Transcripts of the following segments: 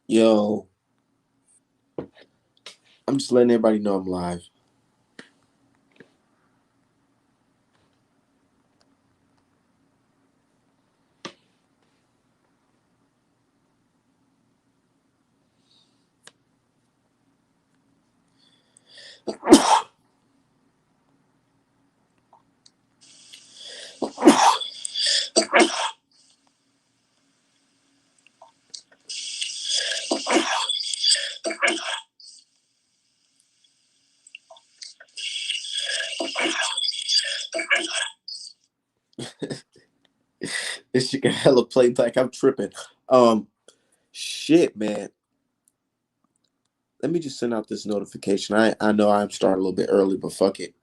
Yo, I'm just letting everybody know I'm live. This shit got hella playback. I'm tripping. Um, Shit, man. Let me just send out this notification. I know I'm starting a little bit early, but fuck it.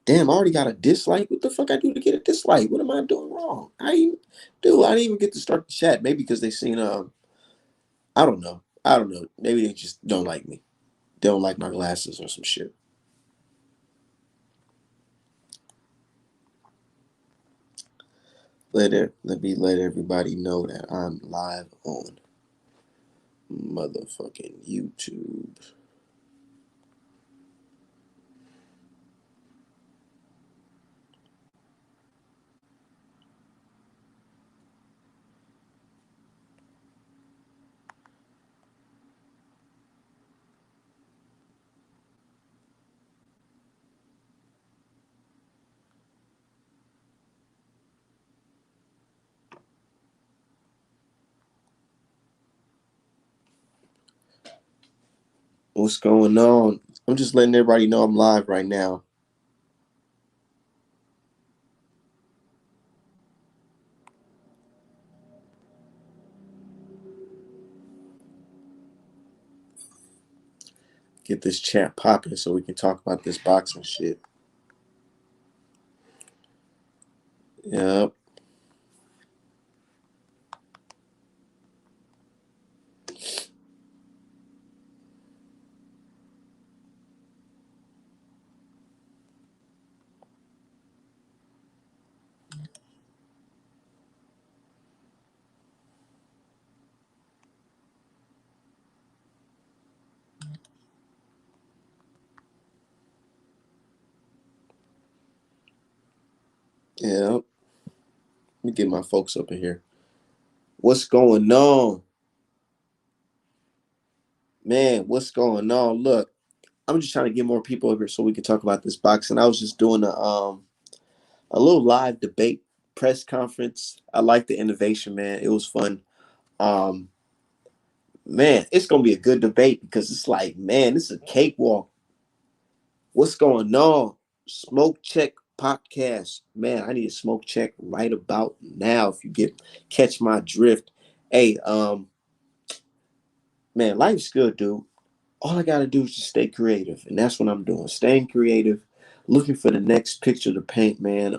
Damn, I already got a dislike. What the fuck I do to get a dislike? What am I doing wrong? I didn't even get to start the chat. Maybe because they seen I don't know. I don't know. Maybe they just don't like me. They don't like my glasses or some shit. Let me let everybody know that I'm live on motherfucking YouTube. What's going on? I'm just letting everybody know I'm live right now. Get this chat popping so we can talk about this boxing shit. Yep. Yep. Let me get my folks up in here. What's going on? Man, what's going on? Look, I'm just trying to get more people over here so we can talk about this boxing. I was just doing a little live debate press conference. I like the innovation, man. It was fun. Um, Man, it's gonna be a good debate because it's like, man, this is a cakewalk. What's going on? Smoke check podcast. Man, I need a smoke check right about now if you get catch my drift. Hey, man, life's good, dude. All I gotta do is just stay creative, and that's what I'm doing. Staying creative, looking for the next picture to paint, man.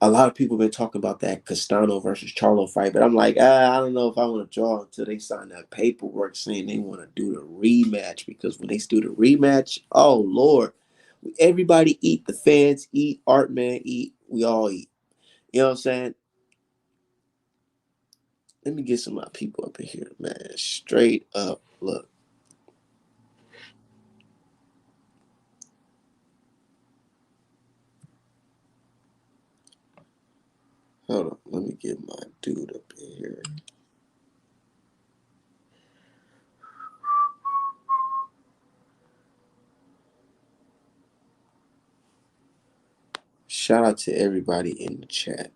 A lot of people have been talking about that Castano versus Charlo fight, but I'm like, I don't know if I want to draw until they sign that paperwork saying they want to do the rematch. Because when they do the rematch, oh Lord, everybody eat. The fans eat. Art man eat. We all eat. You know what I'm saying? Let me get some of my people up in here, man. Straight up, look. Hold on, let me get my dude up in here. Shout out to everybody in the chat.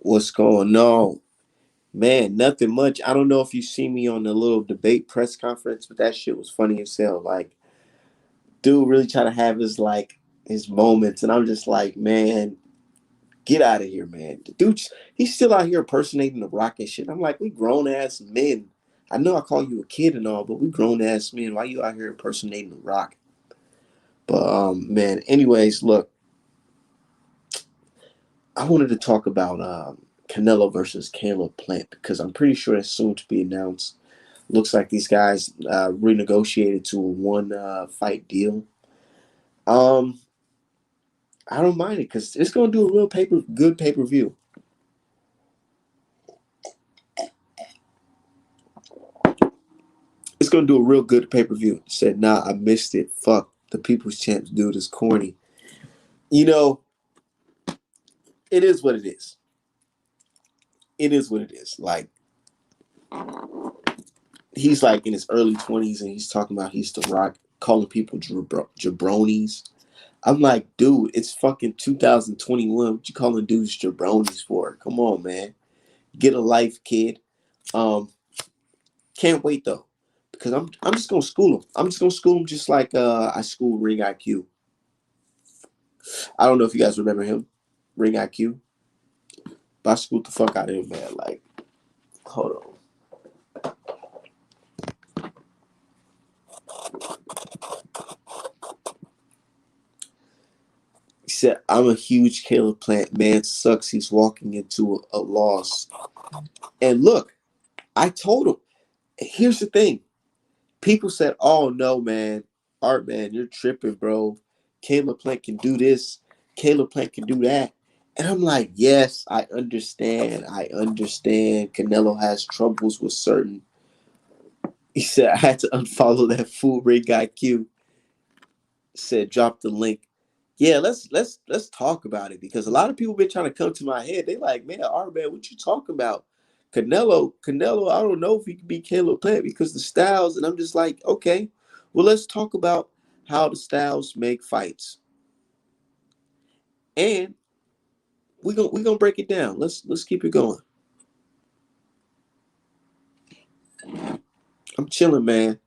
What's going on? Man, nothing much. I don't know if you see me on the little debate press conference, but that shit was funny as hell. Like, dude really try to have his moments, and I'm just like, man, get out of here, man. The dude, he's still out here impersonating the Rock and shit. I'm like, we grown ass men. I know I call you a kid and all, but we grown ass men. Why you out here impersonating The Rock? But man, anyways, look, I wanted to talk about Canelo versus Caleb Plant because I'm pretty sure it's soon to be announced. Looks like these guys renegotiated to a one fight deal. Um, I don't mind it because it's gonna do a real good pay per view. It's gonna do a real good pay per view. Said, nah, I missed it. Fuck, the People's Champs dude is corny. You know, it is what it is. It is what it is. Like he's like in his early 20s and he's talking about he's the Rock, calling people jabronis. I'm like, dude, it's fucking 2021. What you calling dudes jabronis for? Come on, man. Get a life, kid. Um, can't wait though. Because I'm just gonna school him. I'm just gonna school him just like I school Ring IQ. I don't know if you guys remember him, Ring IQ. But I schooled the fuck out of him, man. Like, hold on. He said, I'm a huge Caleb Plant. Man, sucks he's walking into a loss. And look, I told him, here's the thing. People said, oh no, man. Art, man, you're tripping, bro. Caleb Plant can do this. Caleb Plant can do that. And I'm like, yes, I understand. I understand. Canelo has troubles with certain. He said, I had to unfollow that fool Ring IQ. Said, drop the link. Yeah, let's talk about it because a lot of people been trying to come to my head. They like, man, man, what you talking about? Canelo, I don't know if he can beat Caleb Plant because the styles, and I'm just like, okay, well, let's talk about how the styles make fights, and we gonna break it down. Let's keep it going. I'm chilling, man.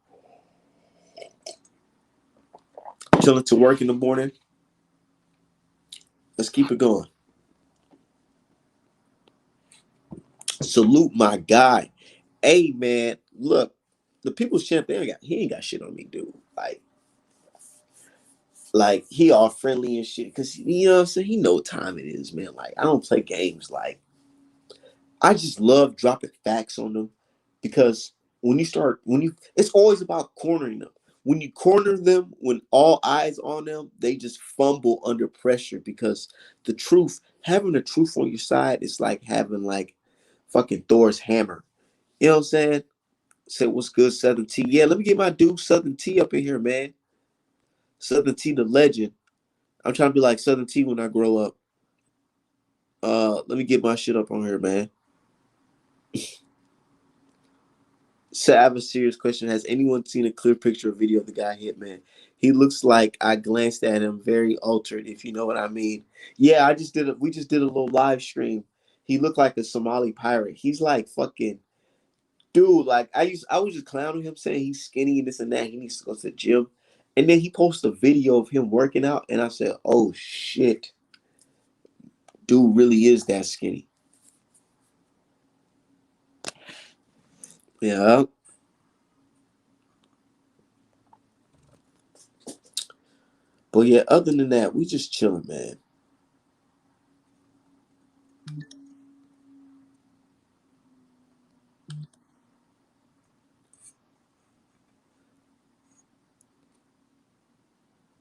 Chilling to work in the morning. Let's keep it going. Salute my guy. Hey man, look, the people's champ, he ain't got shit on me, dude. Like he all friendly and shit. Cause you know what I'm saying? He know what time it is, man. Like I don't play games. Like I just love dropping facts on them because it's always about cornering them. When you corner them, when all eyes on them, they just fumble under pressure because having the truth on your side is like having like fucking Thor's hammer. You know what I'm saying? Say what's good, Southern T. Yeah, let me get my dude Southern T up in here, man. Southern T, the legend. I'm trying to be like Southern T when I grow up. Let me get my shit up on here, man. So I have a serious question. Has anyone seen a clear picture or video of the guy Hitman? He looks like I glanced at him very altered, if you know what I mean. Yeah, we just did a little live stream. He looked like a Somali pirate. He's like fucking dude, like I was just clowning him saying he's skinny and this and that. He needs to go to the gym. And then he posted a video of him working out, and I said, oh shit, dude really is that skinny. Yeah. But yeah, other than that, we just chilling, man.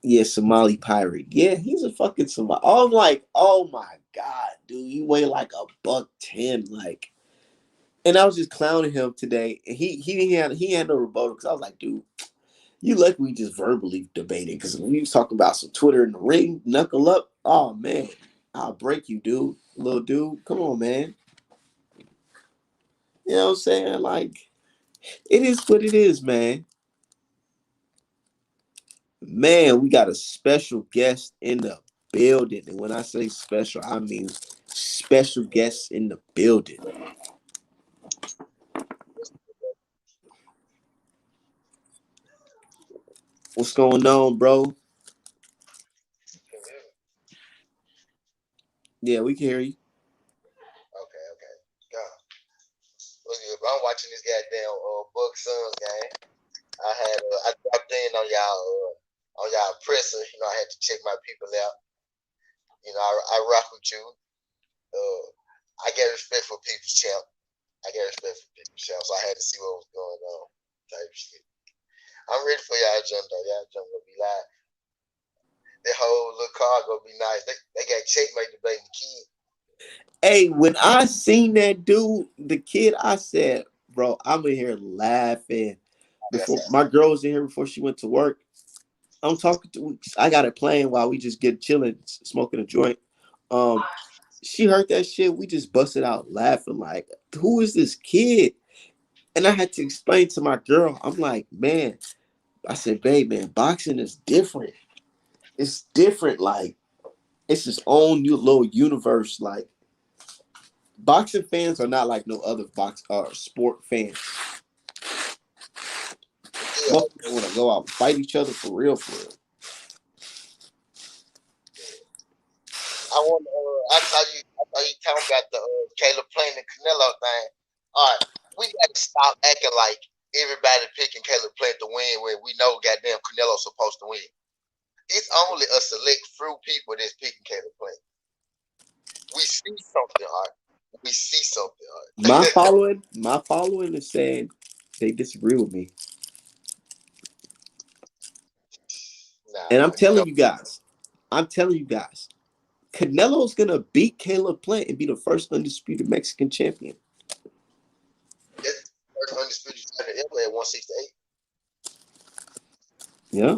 Yeah, Somali pirate. Yeah, he's a fucking Somali. I'm like, oh my god, dude, you weigh like a buck 10, like. And I was just clowning him today, and he had no rebuttal because I was like, dude, you lucky we just verbally debating because we was talking about some Twitter in the ring, knuckle up. Oh man, I'll break you, dude, little dude. Come on, man. You know what I'm saying? Like, it is what it is, man. Man, we got a special guest in the building. And when I say special, I mean special guests in the building. What's going on, bro? Yeah, we can hear you. Okay, okay. God. Look, I'm watching this goddamn on y'all presser. You know, I had to check my people out. You know, I rock with you. I get respect for people's champ. I get respect for people's champ, so I had to see what was going on. Type shit. I'm ready for y'all jump though. Y'all jump gonna be live. That whole little car gonna be nice. They got checkmate debating the kid. Hey, when I seen that dude, the kid, I said, bro, I'm in here laughing. Before my girl was in here before she went to work. I'm talking to, I got it playing while we just get chilling, smoking a joint. She heard that shit. We just busted out laughing. Like, who is this kid? And I had to explain to my girl. I'm like, man, I said, babe, man, boxing is different. It's different. Like, it's its own new little universe. Like, boxing fans are not like no other sport fans. Yeah. Most people want to go out and fight each other for real, for real. I saw you talking about the Caleb playing the Canelo thing. All right, we got to stop acting like everybody picking Caleb Plant to win when we know goddamn Canelo's supposed to win. It's only a select few people that's picking Caleb Plant. We see something, all right. We see something, all right. My following is saying they disagree with me. And Nah, I'm telling you guys, Canelo's gonna beat Caleb Plant and be the first undisputed Mexican champion. That's first undisputed champion ever at 168. Yeah.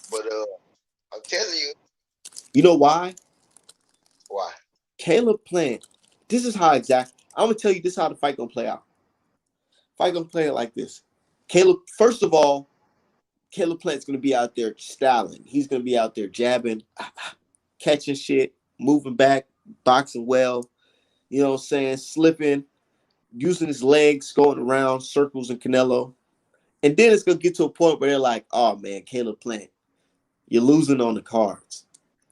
But I'm telling you, You know why? why? Caleb Plant. This is how exactly. I'm gonna tell you this is how the fight gonna play out. Fight gonna play it like this. Caleb. First of all, Caleb Plant's gonna be out there styling. He's gonna be out there jabbing, catching shit, moving back, boxing well. You know what I'm saying? Slipping, using his legs, going around circles and Canelo. And then it's gonna get to a point where they're like, "Oh man, Caleb Plant, you're losing on the cards,"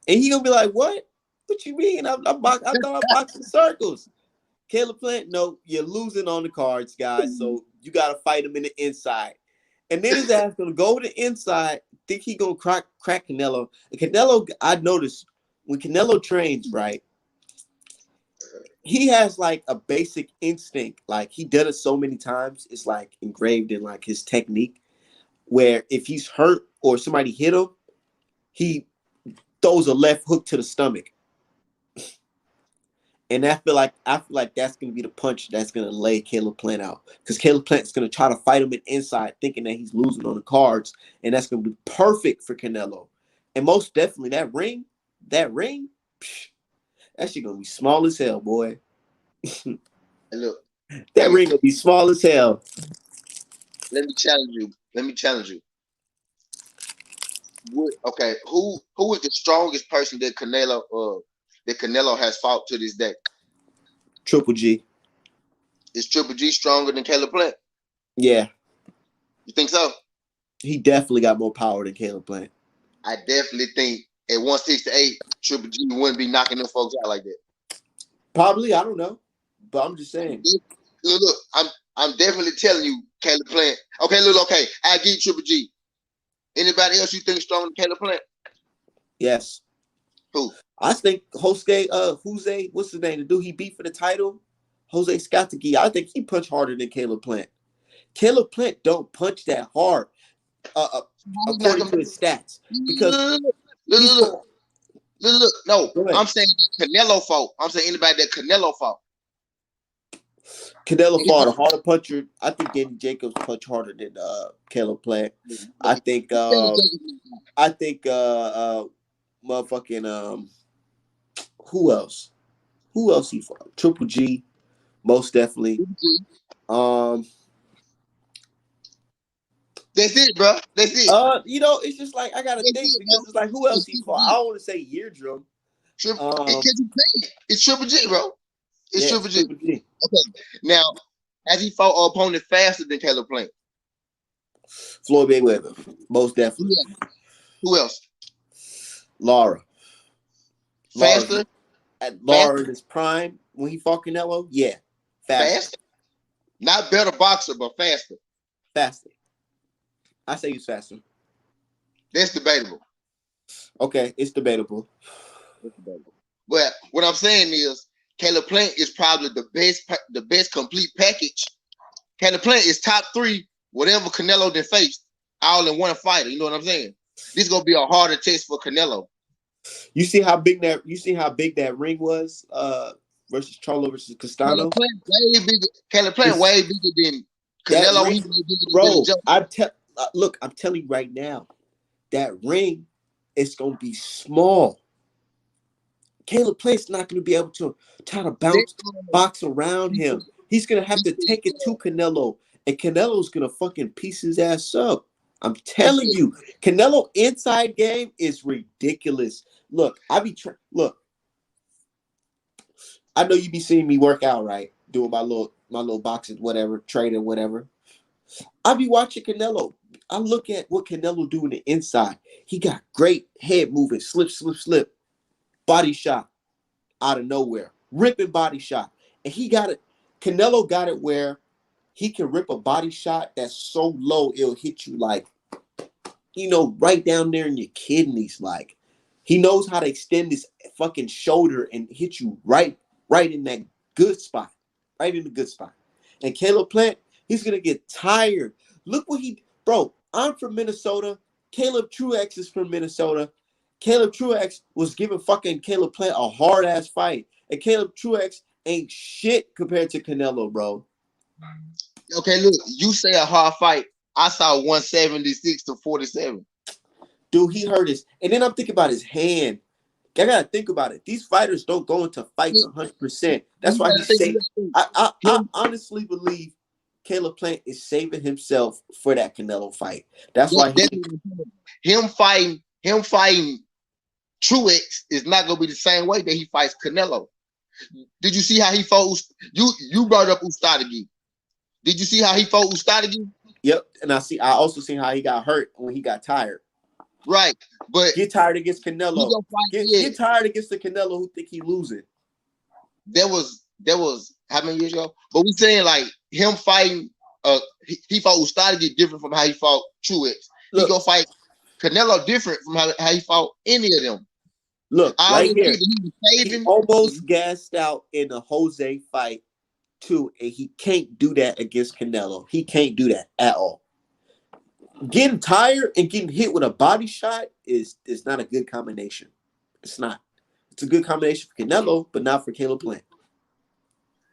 and he gonna be like, "What? What you mean? I thought I boxed in circles." Caleb Plant, no, you're losing on the cards, guys. So you gotta fight him in the inside. And then his ass gonna go to the inside, think he gonna crack Canelo. And Canelo, I noticed when Canelo trains, right? He has like a basic instinct. Like he did it so many times, it's like engraved in like his technique. Where if he's hurt or somebody hit him, he throws a left hook to the stomach. And I feel like that's gonna be the punch that's gonna lay Caleb Plant out. Because Caleb Plant's gonna try to fight him in inside, thinking that he's losing on the cards, and that's gonna be perfect for Canelo. And most definitely that ring, psh, that shit gonna be small as hell, boy. Look, That ring gonna be small as hell. let me challenge you. Okay, who is the strongest person that Canelo has fought to this day? Triple G. Is Triple G stronger than Caleb Plant? Yeah. You think so? He definitely got more power than Caleb Plant. I definitely think at 168, Triple G wouldn't be knocking them folks out like that. Probably, I don't know. But I'm just saying. Look, I'm definitely telling you, Caleb Plant. Okay, okay. I give you Triple G. Anybody else you think is stronger than Caleb Plant? Yes. Who? I think Jose, what's his name? The dude he beat for the title? Jose Scatagui. I think he punched harder than Caleb Plant. Caleb Plant don't punch that hard, according to his stats. Because look. No, I'm saying Canelo fought. I'm saying anybody that Canelo fought. Canelo fought a harder puncher. I think Danny Jacobs punched harder than Caleb Plant. I think motherfucking who else? Who else he fought? Triple G, most definitely. That's it, bro. That's it. You know, it's just like I gotta think because it's like who else he fought? I don't want to say Eardrum. It's Triple G, bro. It's Triple G. Okay. Now, has he fought an opponent faster than Caleb Plant? Floyd Mayweather, most definitely. Who else? Lara. Faster? Lara in his prime when he fought Canelo? Yeah. Faster. Not better boxer, but faster. Faster. I say he's faster. That's debatable. Okay, it's debatable. But what I'm saying is, Caleb Plant is probably the best complete package. Caleb Plant is top 3, whatever Canelo then faced, all in one fighter. You know what I'm saying? This is gonna be a harder test for Canelo. You see how big that ring was? Versus Charlo versus Caleb Castano. Plant way bigger. Caleb Plant It's, way bigger than that Canelo. ring, He's way bigger than Billy bro. Joe. I'm telling you right now, that ring is gonna be small. Caleb Plant's not gonna be able to try to box around him. He's gonna have to take it to Canelo, and Canelo's gonna fucking piece his ass up. I'm telling you, Canelo inside game is ridiculous. Look, look. I know you be seeing me work out, right? Doing my little boxing, whatever, training, whatever. I be watching Canelo. I look at what Canelo do in the inside. He got great head movement, slip, body shot out of nowhere, ripping body shot, and he got it. Canelo got it where he can rip a body shot that's so low it'll hit you like, right down there in your kidneys. Like, he knows how to extend his fucking shoulder and hit you right in that good spot, right in the good spot. And Caleb Plant, he's gonna get tired. Look what bro. I'm from Minnesota. Caleb Truex is from Minnesota. Caleb Truex was giving fucking Caleb Plant a hard ass fight, and Caleb Truex ain't shit compared to Canelo, bro. Okay, look, you say a hard fight. I saw 176 to 47. Dude, he hurt his, and then I'm thinking about his hand. I gotta think about it. These fighters don't go into fights 100%. That's why he's safe. I honestly believe Caleb Plant is saving himself for that Canelo fight. That's why him fighting Truex is not gonna be the same way that he fights Canelo. Did you see how he fought? You brought up Ustadagi. Did you see how he fought Ustadagi? Yep, and I also seen how he got hurt when he got tired. Right, but get tired against Canelo. Get tired against the Canelo who think he losing. That was how many years ago? But we saying like him fighting. He fought Ustadagi different from how he fought Truex. He gonna fight Canelo different from how he fought any of them. Look, right here, he almost gassed out in the Jose fight too, and he can't do that against Canelo. He can't do that at all. Getting tired and getting hit with a body shot is not a good combination. It's not. It's a good combination for Canelo, but not for Caleb Plant.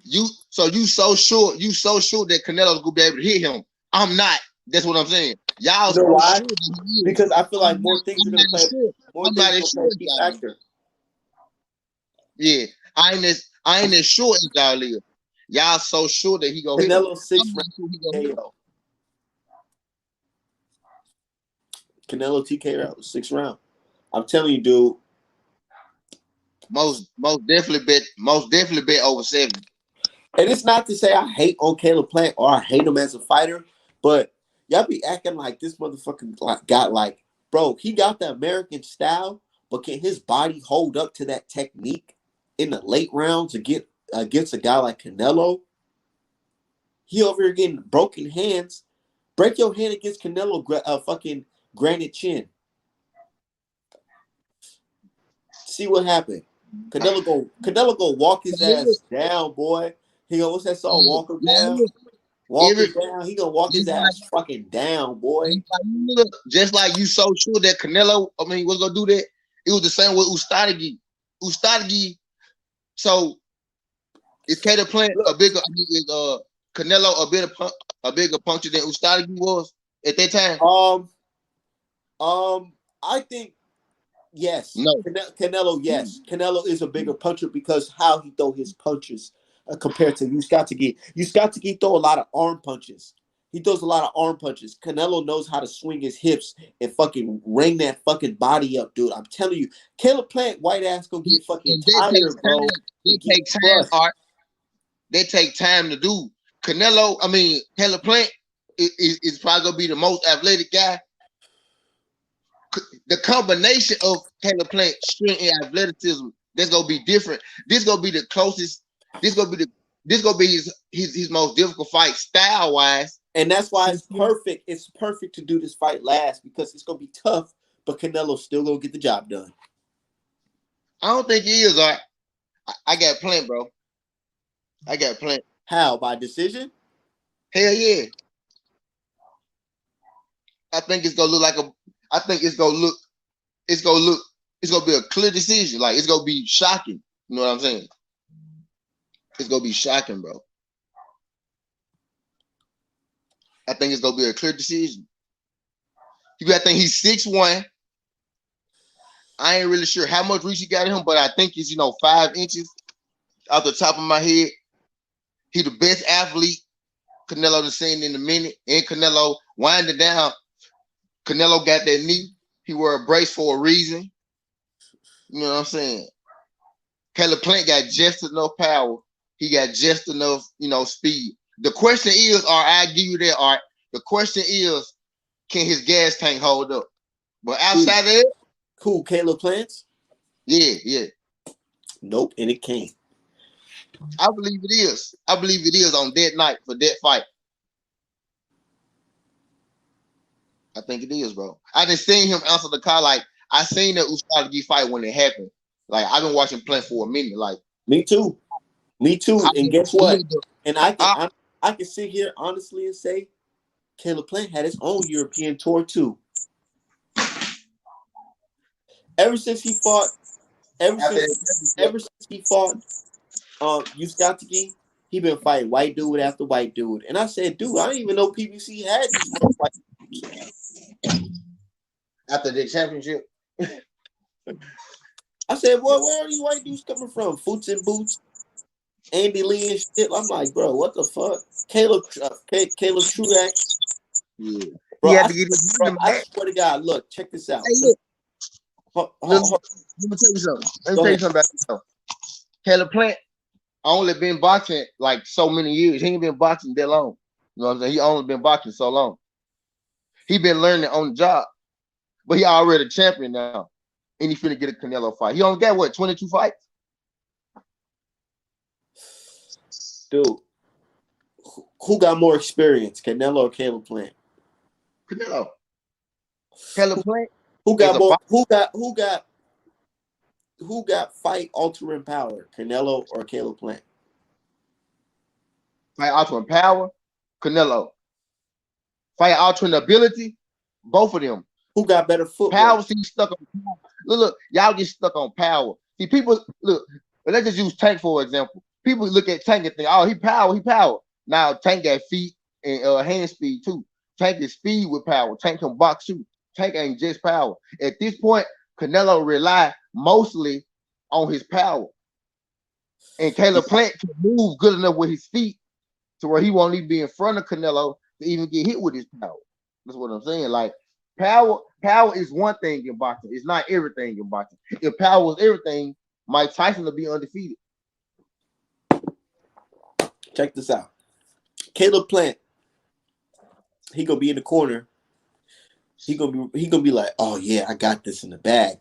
You so sure that Canelo's gonna be able to hit him. I'm not. That's what I'm saying. Y'all know why? Because I feel like more things are gonna play. More things are gonna play a factor. Yeah, I ain't as sure as y'all is. Y'all so sure that he gonna hit Canelo 6 round. Canelo TKO 6 round. I'm telling you, dude. Most definitely bet over 7. And it's not to say I hate on Caleb Plant or I hate him as a fighter, but y'all be acting like this motherfucker got like, bro, he got the American style, but can his body hold up to that technique in the late rounds against a guy like Canelo? He over here getting broken hands. Break your hand against Canelo, fucking granite chin. See what happened. Canelo go walk his ass down, boy. He go, what's that song? Walk him down. Walk him down. He gonna walk his ass fucking down, boy. Just like you so sure that Canelo, was gonna do that. It was the same with Ustadagi. So is Caleb Plant a bigger? Is Canelo a bigger puncher than Ustadagi was at that time? I think yes. No. Canelo, yes. Canelo is a bigger puncher because how he throw his punches compared to Uysk. Uysk throw a lot of arm punches. He throws a lot of arm punches. Canelo knows how to swing his hips and fucking ring that fucking body up, dude. I'm telling you, Caleb Plant, white ass gonna get fucking tired, bro. They take time, Art. They take time to do. Caleb Plant is probably gonna be the most athletic guy. The combination of Caleb Plant strength and athleticism, that's gonna be different. This gonna be the closest. This gonna be his most difficult fight style wise. And that's why it's perfect. It's perfect to do this fight last because it's gonna be tough, but Canelo's still gonna get the job done. I don't think he is. All right. I got plenty, bro. I got plenty. How? By decision? Hell yeah. I think it's gonna look like a. I think it's gonna look. It's gonna look. It's gonna be a clear decision. Like it's gonna be shocking. You know what I'm saying? It's gonna be shocking, bro. I think it's gonna be a clear decision. You got to think he's 6'1". I ain't really sure how much reach he got in him, but I think it's 5 inches off the top of my head. He the best athlete Canelo done seen in a minute. And Canelo winding down. Canelo got that knee. He wore a brace for a reason. You know what I'm saying? Caleb Plant got just enough power. He got just enough, speed. The question is, I give you that, all right. The question is, can his gas tank hold up? But outside of that, cool, Caleb Plants? Yeah. Nope, and it can't. I believe it is. I believe it is on that night for that fight. I think it is, bro. I just seen him answer the call. Like I seen that Usagi fight when it happened. Like I've been watching Plant for a minute. Like me too. And guess what? And I can sit here honestly and say, Caleb Plant had his own European tour too. Ever since he fought, Yuskatiki, he been fighting white dude after white dude. And I said, dude, I didn't even know PBC had these white dudes. After the championship. I said, boy, where are these white dudes coming from? Foots and Boots, Andy Lee and shit. I'm like, bro, what the fuck? Caleb Truax. Yeah. Bro, I swear to God, look, check this out. Hey, look. Let me tell you something. About this. Caleb Plant only been boxing like so many years. He ain't been boxing that long. You know what I'm saying? He only been boxing so long. He been learning on the job. But he already a champion now. And he finna get a Canelo fight. He only got what, 22 fights? Dude, who got more experience, Canelo or Caleb Plant? Canelo. Caleb Plant. Who got fight altering power, Canelo or Caleb Plant? Fight altering power, Canelo. Fight altering ability, both of them. Who got better footwork? Power, see, stuck on power. Look, y'all get stuck on power. See, people look. Let's just use Tank for example. People look at Tank and think, oh, he power. Now Tank got feet and hand speed too. Tank is speed with power. Tank can box too. Tank ain't just power. At this point, Canelo rely mostly on his power. And Caleb Plant can move good enough with his feet to where he won't even be in front of Canelo to even get hit with his power. That's what I'm saying. Like power is one thing in boxing. It's not everything in boxing. If power was everything, Mike Tyson would be undefeated. Check this out. Caleb Plant, he gonna be in the corner. He gonna be like, oh yeah, I got this in the bag.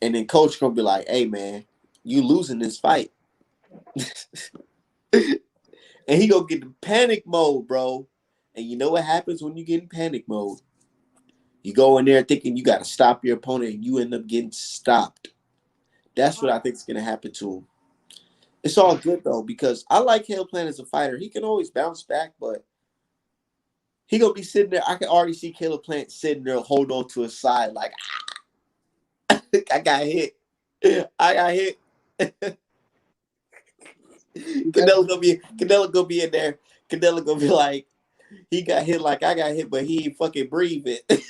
And then coach gonna be like, hey man, you losing this fight. And he gonna get in panic mode, bro. And you know what happens when you get in panic mode? You go in there thinking you gotta stop your opponent and you end up getting stopped. That's what I think is gonna happen to him. It's all good though, because I like Caleb Plant as a fighter. He can always bounce back, but he gonna be sitting there. I can already see Caleb Plant sitting there, hold on to his side, like I got hit. Canelo gonna be in there. Canelo gonna be like, he got hit like I got hit, but he ain't fucking breathing. So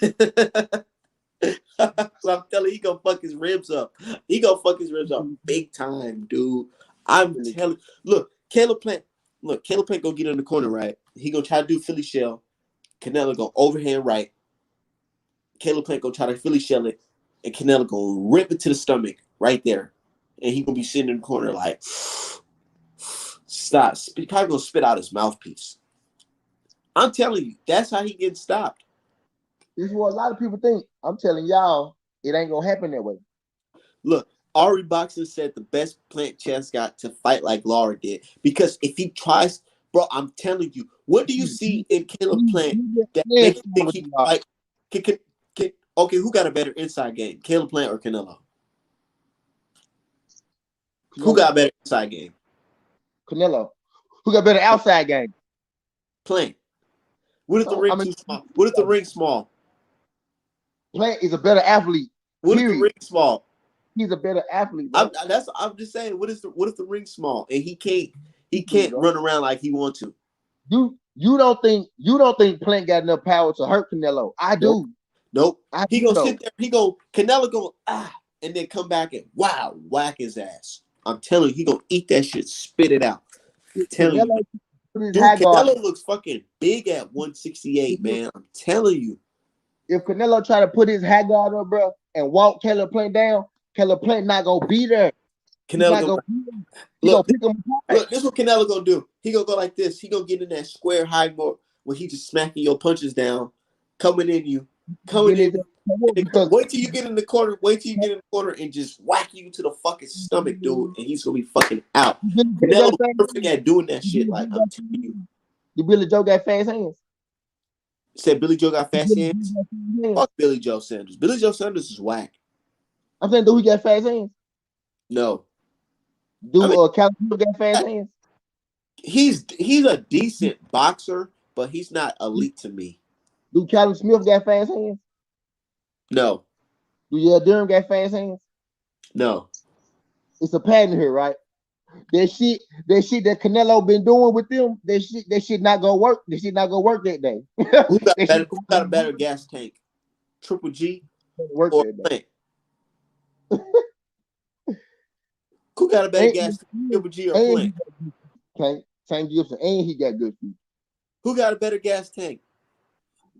I'm telling you, he gonna fuck his ribs up. He gonna fuck his ribs up big time, dude. I'm telling. Look, Caleb Plant gonna get in the corner, right? He gonna try to do Philly shell. Canelo gonna overhand right. Caleb Plant gonna try to Philly shell it, and Canelo gonna rip it to the stomach right there, and he gonna be sitting in the corner like, stop. He probably gonna spit out his mouthpiece. I'm telling you, that's how he gets stopped. This is what a lot of people think. I'm telling y'all, it ain't gonna happen that way. Look, Ari Boxing said the best Plant chance got to fight like Lara did, because if he tries Bro, I'm telling you. What do you see in Caleb Plant that make you think he like? Okay, who got a better inside game, Caleb Plant or Canelo? Who Canelo. got a better inside game? Canelo. Who got better outside game? Plant. What if the So I ring mean, too small? What if the ring small? Plant is a better athlete. What if the Period. ring small? He's a better athlete, bro. I'm just saying. What if the ring's small and he can't run around like he wants to? You don't think Plant got enough power to hurt Canelo? I Nope. do. Nope. I He do gonna though. sit there. Canelo go and then come back and whack his ass. I'm telling you, he gonna eat that shit, spit it out. I'm telling you, Canelo man. put his Dude, high guard. Canelo looks fucking big at 168, man. I'm telling you. If Canelo try to put his high guard up, bro, and walk Caleb Plant down, Caleb Plant not gonna be there. He's Canelo not gonna gonna be there. He look. gonna pick him apart. Look, this is what Canelo gonna do. He gonna go like this. He gonna get in that square high board where he just smacking your punches down, coming in you. Wait till you get in the corner. Wait till you get in the corner and just whack you to the fucking stomach, dude. And he's gonna be fucking out. Canelo's perfect at doing that shit. Like I'm telling you. The Billy Joe got fast hands. Said Billy Joe got fast hands. Fuck Billy Joe Sanders. Billy Joe Sanders is whack. I'm saying, do he got fast hands? No. Do Caleb got fast hands? He's a decent boxer, but he's not elite to me. Do Callum Smith got fast hands? No. Do Durham got fast hands? No. It's a pattern here, right? That shit that Canelo been doing with them, that shit not gonna work. That shit not gonna work that day. Who got a better gas tank? Triple G or Plant? Who got a better gas tank? Triple G or Plant? Tank Gibson, and he got good feet. Who got a better gas tank?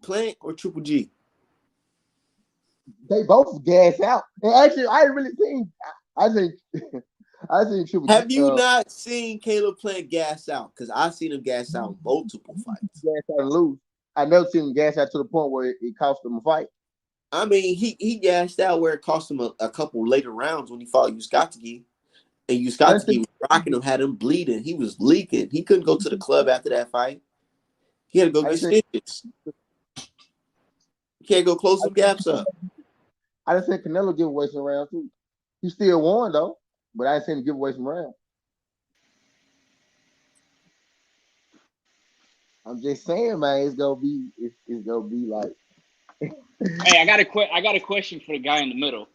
Plant or Triple G? They both gas out. And actually, I think Triple G. Have you not seen Caleb Plant gas out? Because I've seen him gas out multiple fights. Gas out and lose. I never seen him gas out to the point where it cost him a fight. I mean, he gassed out where it cost him a couple later rounds when he fought Uskatigi. And Uskatigi was rocking him, had him bleeding. He was leaking. He couldn't go to the club after that fight. He had to go get stitches. He can't go close some gaps up. I didn't think Canelo give away some rounds too. He still won though, but I didn't see him give away some rounds. I'm just saying, man, it's gonna be like. Hey, I got a question for the guy in the middle.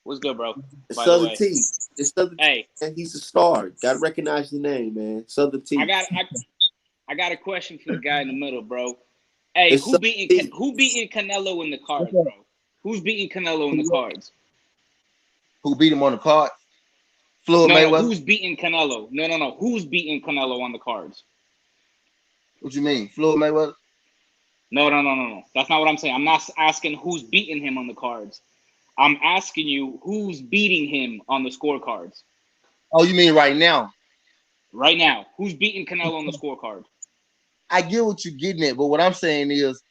What's good, bro? It's Southern T. It's Southern T. Hey, he's a star. Gotta recognize the name, man. Southern T. I got a question for the guy in the middle, bro. Hey, who beating Canelo in the cards, bro? Who's beating Canelo in the cards? Who beat him on the cards? Floyd Mayweather. No, who's beating Canelo? No. Who's beating Canelo on the cards? What you mean, Floyd Mayweather? No. That's not what I'm saying. I'm not asking who's beating him on the cards. I'm asking you who's beating him on the scorecards. Oh, you mean right now? Right now, who's beating Canelo on the scorecard? I get what you're getting at, but what I'm saying is,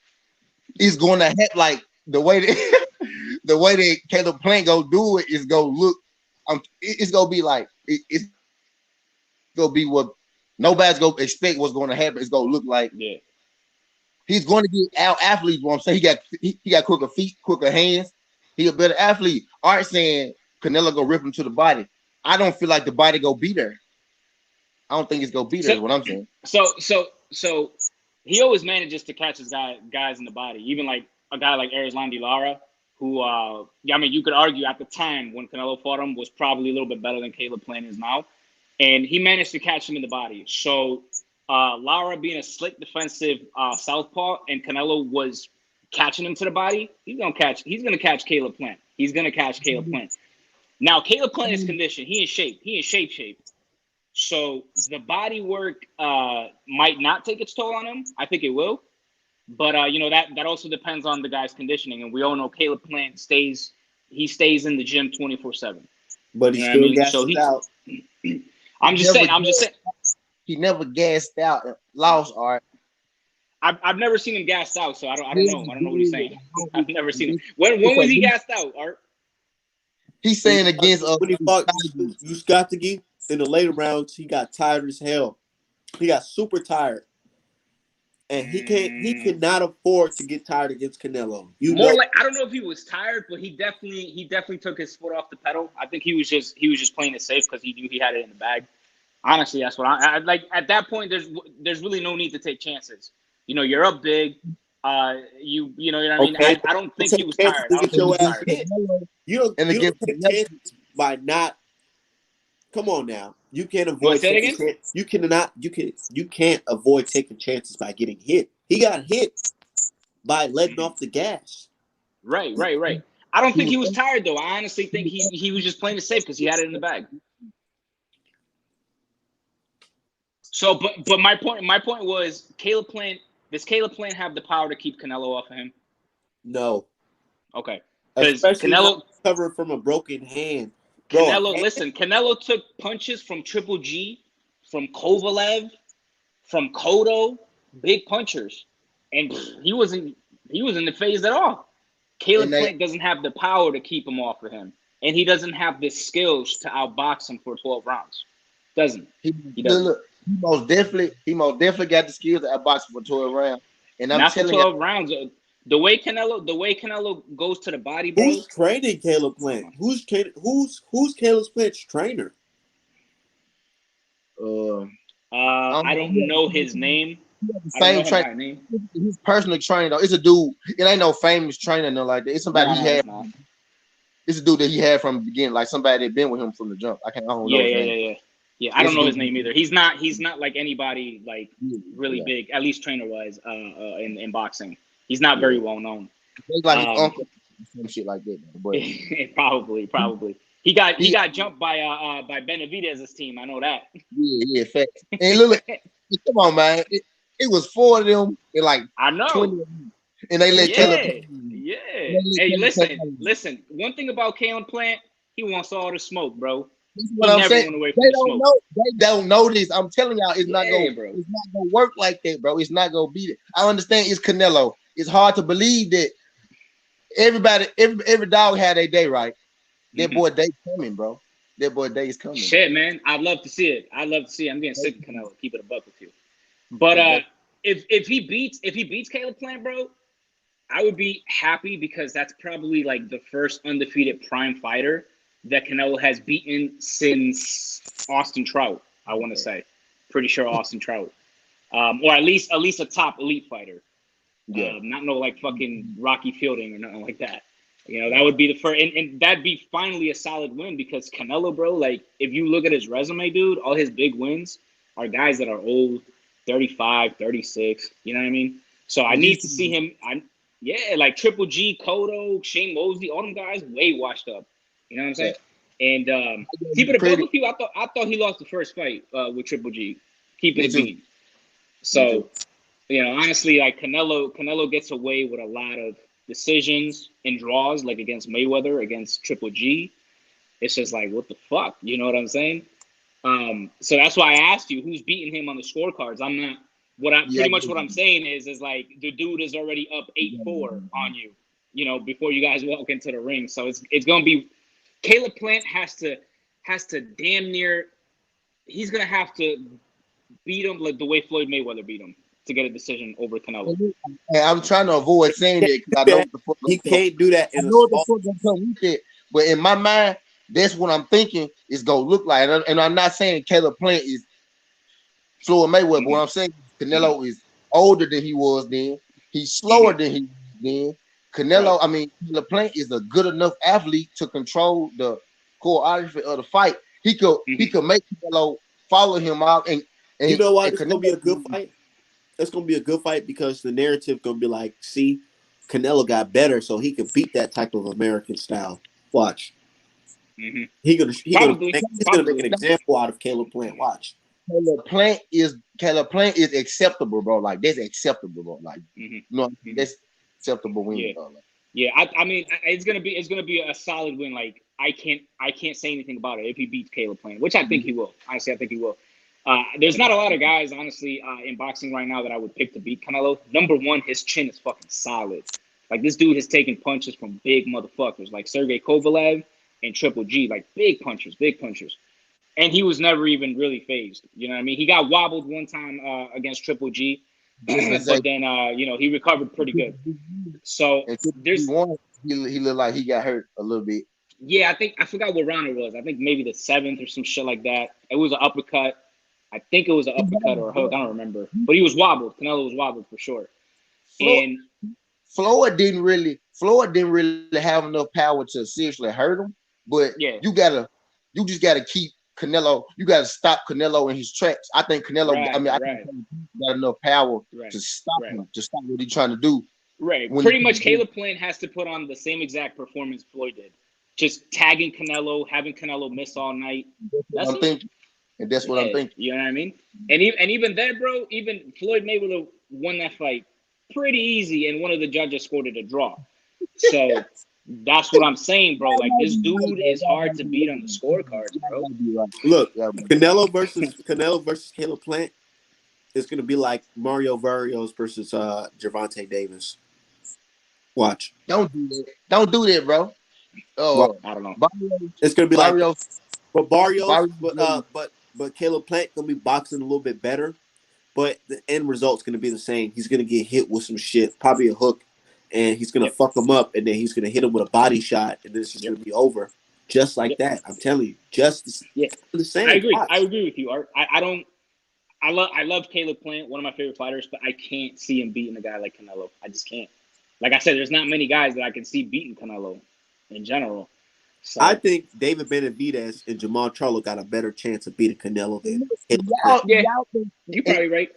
it's going to have like the way that Caleb Plant go do it is go look. It's gonna be like it's gonna be what nobody's gonna expect what's going to happen. It's gonna look like he's going to get out athletes. What I'm saying, he got quicker feet, quicker hands. He a better athlete. Art saying Canelo gonna rip him to the body. I don't feel like the body go be there. I don't think it's gonna be there. Is what I'm saying. So he always manages to catch his guys in the body. Even like a guy like Erislandy Lara, who I mean, you could argue at the time when Canelo fought him was probably a little bit better than Caleb Plant is now, and he managed to catch him in the body. So Lara being a slick defensive southpaw, and Canelo was catching him to the body. He's gonna catch Caleb Plant. He's gonna catch Caleb Plant. Now Caleb Plant is conditioned. He in shape. He in shape. So the body work might not take its toll on him. I think it will. But that also depends on the guy's conditioning, and we all know Caleb Plant stays in the gym 24/7. But he still gassed out. I'm just saying. He never gassed out. Lost Art. I've never seen him gassed out, so I don't know. I don't know what he's saying. I've never seen him. When was he gassed out, Art? He's saying against when he fought Uskatigi in the later rounds, he got tired as hell. He got super tired. And he cannot afford to get tired against Canelo. More like, I don't know if he was tired, but he definitely took his foot off the pedal. I think he was just playing it safe because he knew he had it in the bag. Honestly, that's what I like. At that point, there's really no need to take chances. You know, you're up big. You know what I mean? Okay. I don't think he was tired. I don't think he was tired. You don't take chances by not. Come on now. You can't avoid taking chances. You can't avoid taking chances by getting hit. He got hit by letting off the gas. Right. I don't think he was tired though. I honestly think he was just playing it safe because he had it in the bag. So, but my point was, does Caleb Plant have the power to keep Canelo off of him? No. Okay. Especially Canelo covered from a broken hand. Canelo took punches from Triple G, from Kovalev, from Cotto, big punchers, and he wasn't in the phase at all. Caleb Plant doesn't have the power to keep him off of him, and he doesn't have the skills to outbox him for 12 rounds. Doesn't he? Doesn't. Look, he most definitely got the skills to outbox him for 12 rounds. And I'm not telling for 12 rounds. The way Canelo goes to the body, bro. Who's training Caleb Plant? Who's Caleb Plant's trainer? I don't know his name. Same trainer. His personal trainer though. It's a dude. It ain't no famous trainer no like that. It's somebody he had. It's a dude that he had from the beginning, like somebody that been with him from the jump. I don't know his name. Yeah. I don't know his name either. He's not like anybody like really big, at least trainer wise, in boxing. He's not very well known. He's like his uncle, some shit like that. But probably. He got jumped by Benavidez's team. I know that. Yeah, facts. And look, come on, man. It was 4 of them in like I know 20 and they let Caleb. Yeah. Hey, listen. One thing about Caleb Plant, he wants all the smoke, bro. That's what I'm saying. They don't know this. I'm telling y'all, it's not gonna work like that, bro. It's not gonna be it. I understand it's Canelo. It's hard to believe that every dog had a day, right? That boy day coming, bro. That boy day is coming. Shit, man. I'd love to see it. I'm getting sick of Canelo. Keep it a buck with you. But if he beats Caleb Plant, bro, I would be happy because that's probably like the first undefeated prime fighter that Canelo has beaten since Austin Trout. I want to say, pretty sure Austin Trout, or at least a top elite fighter. Not no like fucking Rocky Fielding or nothing like that. You know, that would be the first, and that'd be finally a solid win because Canelo, bro, like if you look at his resume, dude, all his big wins are guys that are old, 35, 36. You know what I mean? So I need to see him. Like Triple G, Cotto, Shane Mosley, all them guys way washed up. You know what I'm saying? And keep it a buck with you. I thought he lost the first fight with Triple G. Keeping it being. So, you know, honestly, like Canelo gets away with a lot of decisions and draws, like against Mayweather, against Triple G. It's just like, what the fuck? You know what I'm saying? So that's why I asked you who's beating him on the scorecards. I'm not. Pretty much what I'm saying is like the dude is already up 8-4 on you. You know, before you guys walk into the ring. So it's gonna be. Caleb Plant has to damn near. He's gonna have to beat him like the way Floyd Mayweather beat him to get a decision over Canelo. I'm trying to avoid saying that because I know what the fuck he can't do that. I know what the fuck gonna come with it, but in my mind, that's what I'm thinking is gonna look like. And I'm not saying Caleb Plant is Floyd Mayweather, but what I'm saying Canelo is older than he was then. He's slower than he was then. Canelo, I mean, Caleb Plant is a good enough athlete to control the choreography of the fight. He could make Canelo follow him out, and you know why it's gonna be a good fight? It's gonna be a good fight because the narrative gonna be like, see, Canelo got better, so he could beat that type of American style. Watch. He's gonna make an example out of Caleb Plant. Watch. Caleb Plant is acceptable, bro. Like that's acceptable, bro. Like you know, that's acceptable win. I mean, it's gonna be a solid win. Like I can't say anything about it if he beats Caleb Plant, which I think he will. Honestly, I think he will. There's not a lot of guys, honestly, in boxing right now that I would pick to beat Canelo. Number one, his chin is fucking solid. Like this dude has taken punches from big motherfuckers like Sergey Kovalev and Triple G, like big punchers. and he was never even really phased. You know what I mean? He got wobbled one time against Triple G, but then he recovered pretty good. So he won. He looked like he got hurt a little bit. Yeah, I forgot what round it was. I think maybe the 7th or some shit like that. It was an uppercut. I think it was an uppercut or a hook. I don't remember. But he was wobbled. Canelo was wobbled for sure. Floyd didn't really have enough power to seriously hurt him. But you just gotta keep Canelo. You gotta stop Canelo in his tracks. I think Canelo. I think he got enough power to stop him, to stop what he's trying to do. Right. Pretty much, Caleb Plant has to put on the same exact performance Floyd did. Just tagging Canelo, having Canelo miss all night. That's what I'm thinking. And that's what I'm thinking. You know what I mean? And even then, bro, even Floyd Mayweather won that fight pretty easy, and one of the judges scored it a draw. So that's what I'm saying, bro. Like, this dude is hard to beat on the scorecards, bro. Look, Canelo versus Caleb Plant is going to be like Mario Barrios versus Gervonta Davis. Watch. Don't do that, bro. Oh, I don't know. It's going to be Barrios, like, but Caleb Plant going to be boxing a little bit better. But the end result's going to be the same. He's going to get hit with some shit, probably a hook, and he's going to fuck him up, and then he's going to hit him with a body shot, and then it's just going to be over. Just like that. I'm telling you. Just the same. I agree. I agree with you, Art. I love Caleb Plant, one of my favorite fighters, but I can't see him beating a guy like Canelo. I just can't. Like I said, there's not many guys that I can see beating Canelo in general. So I think David Benavidez and Jamal Charlo got a better chance of beating Canelo than you're probably right.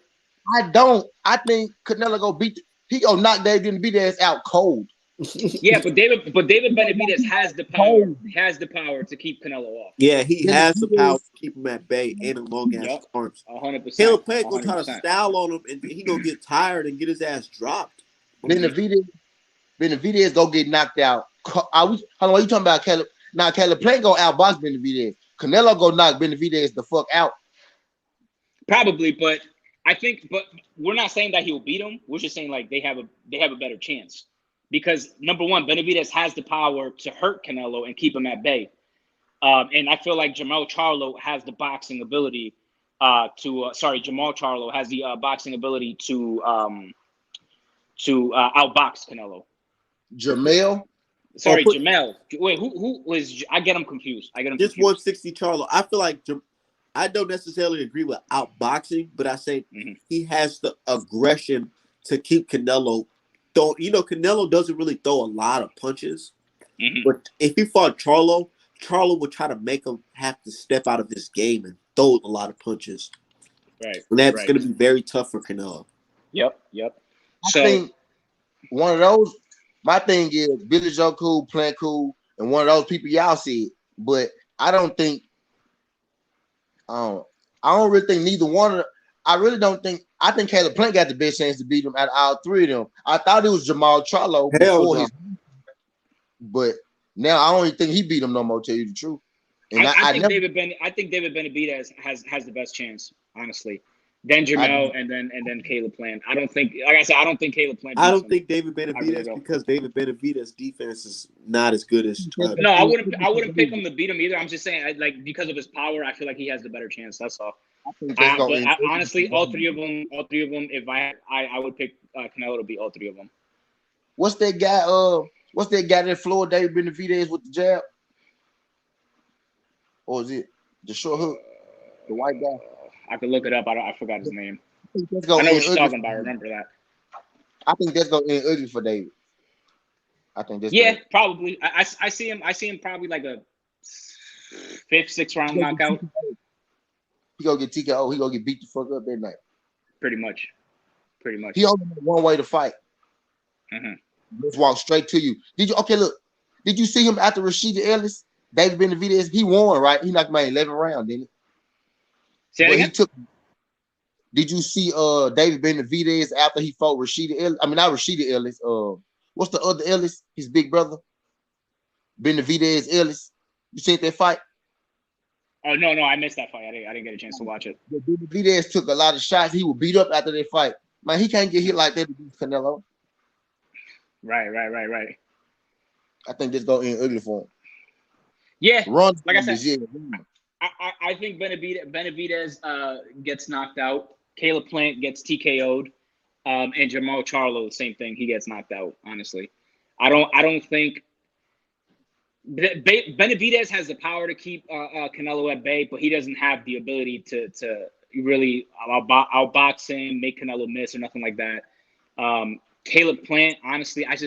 I think Canelo he gonna knock David Benavidez out cold. Yeah, but David Benavidez has the power. Has the power to keep Canelo off. Yeah, he has the power to keep him at bay and a long ass arms. 100%. Caleb Plant gonna try to style on him, and he gonna get tired and get his ass dropped. Benavidez gonna get knocked out. Hold on, what you talking about, Caleb? Now Caleb Plant gonna outbox Benavidez. Canelo gonna knock Benavidez the fuck out. Probably, but we're not saying that he'll beat him. We're just saying like they have a better chance. Because number one, Benavidez has the power to hurt Canelo and keep him at bay. And I feel like Jamal Charlo has the boxing ability Jamal Charlo has the boxing ability to outbox Canelo. Jamel? Jamel. Wait, who was? I get him confused. Just 160 Charlo. I feel like I don't necessarily agree with outboxing, but I say he has the aggression to keep Canelo. Canelo doesn't really throw a lot of punches, but if he fought Charlo would try to make him have to step out of his game and throw a lot of punches. Right. And that's going to be very tough for Canelo. Yep. I think one of those. My thing is Billy Joe cool, Plant cool, and one of those people y'all see it. But I don't think. I don't really think neither one of them. I really don't think. I think Caleb Plant got the best chance to beat him out of all three of them. I thought it was Jamal Charlo before his, but now I don't even think he beat him no more. Tell you the truth. And I think David Benavidez has the best chance, honestly. Then Jamel and then Caleb Plant. I don't think, like I said, I don't think Caleb Plant. I don't think David Benavidez because David Benavidez' defense is not as good as. No, I wouldn't pick him to beat him either. I'm just saying, because of his power, I feel like he has the better chance. That's all. Honestly, all three of them. If I would pick Canelo to beat all three of them. What's that guy? What's that guy that floored David Benavidez with the jab? Or is it the short hook? The white guy. I could look it up. I forgot his name. I know what you're talking about. I remember that. I think that's gonna end ugly for David. I think that's probably. I see him. I see him probably like a 5th, 6th round knockout. He gonna get TKO. He gonna get beat the fuck up that night. Pretty much. He only had one way to fight. Just walk straight to you. Did you see him after Rashida Ellis? David Benavidez, he won, right? He knocked him out 11 round, didn't he? Did you see David Benavidez after he fought Rashida Ellis? I mean, not Rashida Ellis. What's the other Ellis? His big brother, Benavidez Ellis. You seen that fight? Oh no, I missed that fight. I didn't get a chance to watch it. Benavidez took a lot of shots. He was beat up after that fight. Man, he can't get hit like that against Canelo. Right. I think this gonna end ugly for him. Yeah, Run like I said, I think Benavidez gets knocked out. Caleb Plant gets TKO'd. And Jamal Charlo, same thing. He gets knocked out. Honestly, I don't think Benavidez has the power to keep Canelo at bay, but he doesn't have the ability to really outbox him, make Canelo miss, or nothing like that. Caleb Plant, honestly, I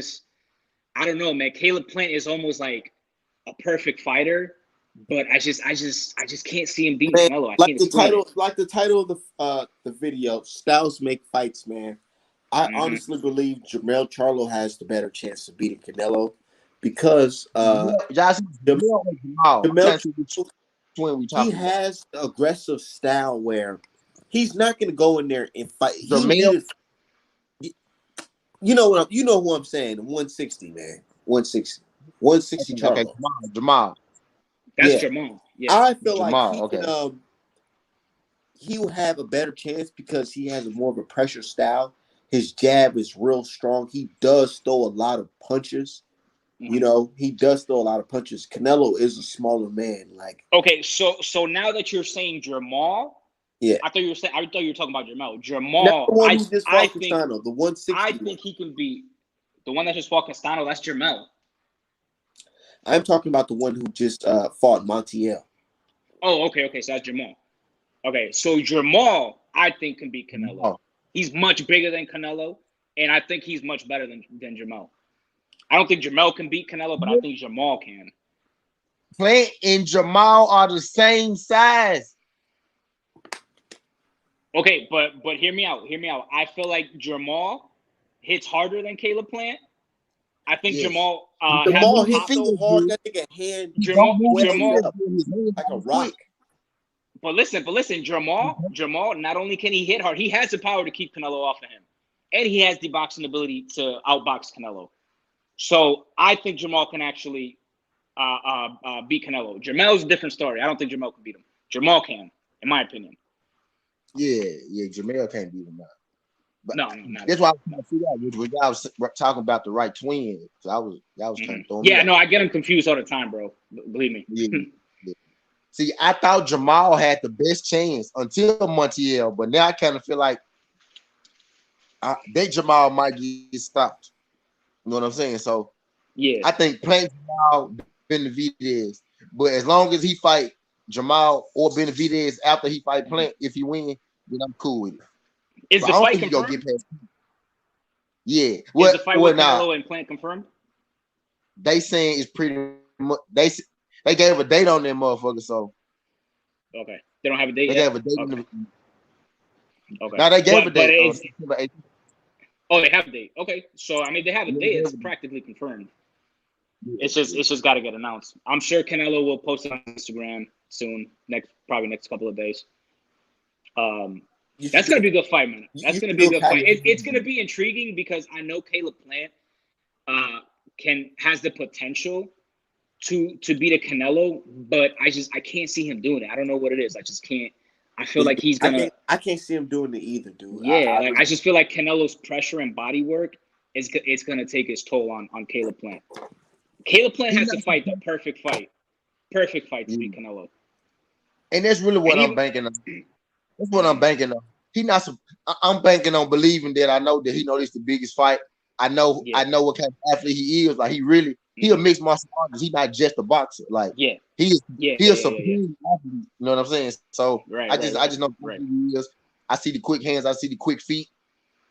don't know, man. Caleb Plant is almost like a perfect fighter, but I just can't see him beating Canelo. I can't explain it. Like the title of the video, Styles Make Fights, man. I honestly believe Jamel Charlo has the better chance of beating Canelo because Josh, he has the aggressive style where he's not going to go in there and fight. You know who I'm saying? 160, man. 160 Charlo. Okay, Jamal. That's Jamal. Yeah. I feel Jamal, like he will have a better chance because he has more of a pressure style. His jab is real strong. He does throw a lot of punches. You know, he does throw a lot of punches. Canelo is a smaller man. Like, okay, so now that you're saying Jamal, yeah, I thought you were talking about Jamal. Jamal, the one who just fought think Castano, the 160. I think he can beat the one that just fought Castano. That's Jamal. I'm talking about the one who just fought Montiel. Oh, okay, so that's Jamal. Okay, so Jamal, I think, can beat Canelo. Oh. He's much bigger than Canelo, and I think he's much better than Jamal. I don't think Jamal can beat Canelo, but I think Jamal can. Plant and Jamal are the same size. Okay, but hear me out. I feel like Jamal hits harder than Caleb Plant. I think Jamal hits so hard that nigga hand Jamal like a rock. But listen, Jamal, not only can he hit hard, he has the power to keep Canelo off of him. And he has the boxing ability to outbox Canelo. So I think Jamal can actually beat Canelo. Jamal's a different story. I don't think Jamal can beat him. Jamal can, in my opinion. Yeah, Jamal can't beat him now. But no, that's why I was trying to figure out. I was talking about the right twin. So I was kind of throwing. Yeah, no, I get him confused all the time, bro. Believe me. Yeah. See, I thought Jamal had the best chance until Montiel, but now I kind of feel like that Jamal might get stopped. You know what I'm saying? So yeah, I think playing Jamal Benavidez, but as long as he fight Jamal or Benavidez after he fight Plant, if he win, then I'm cool with it. Is the fight confirmed? Yeah. Is the fight with Canelo and Plant confirmed? They saying it's pretty much they gave a date on them motherfucker, so okay. They don't have a date. They yet? gave a date. Okay. Now they gave a date. Oh, they have a date. Okay, so I mean they have a date. It's practically confirmed. It's just got to get announced. I'm sure Canelo will post it on Instagram soon. Probably next couple of days. That's gonna be a good fight, man. That's gonna be a good fight. It's gonna be intriguing because I know Caleb Plant has the potential to beat a Canelo, but I can't see him doing it. I don't know what it is. I just can't. I feel like he's gonna. I can't see him doing it either, dude. Yeah, I just feel like Canelo's pressure and body work it's gonna take its toll on Caleb Plant. Caleb Plant has to fight the perfect fight to beat Canelo. And that's really what I'm banking on. That's what I'm banking on. I'm banking on believing that I know that he knows this the biggest fight. I know what kind of athlete he is. Like he a mixed martial artist. He's not just a boxer. Like he is a supreme athlete. You know what I'm saying? So I just know who he is. I see the quick hands, I see the quick feet.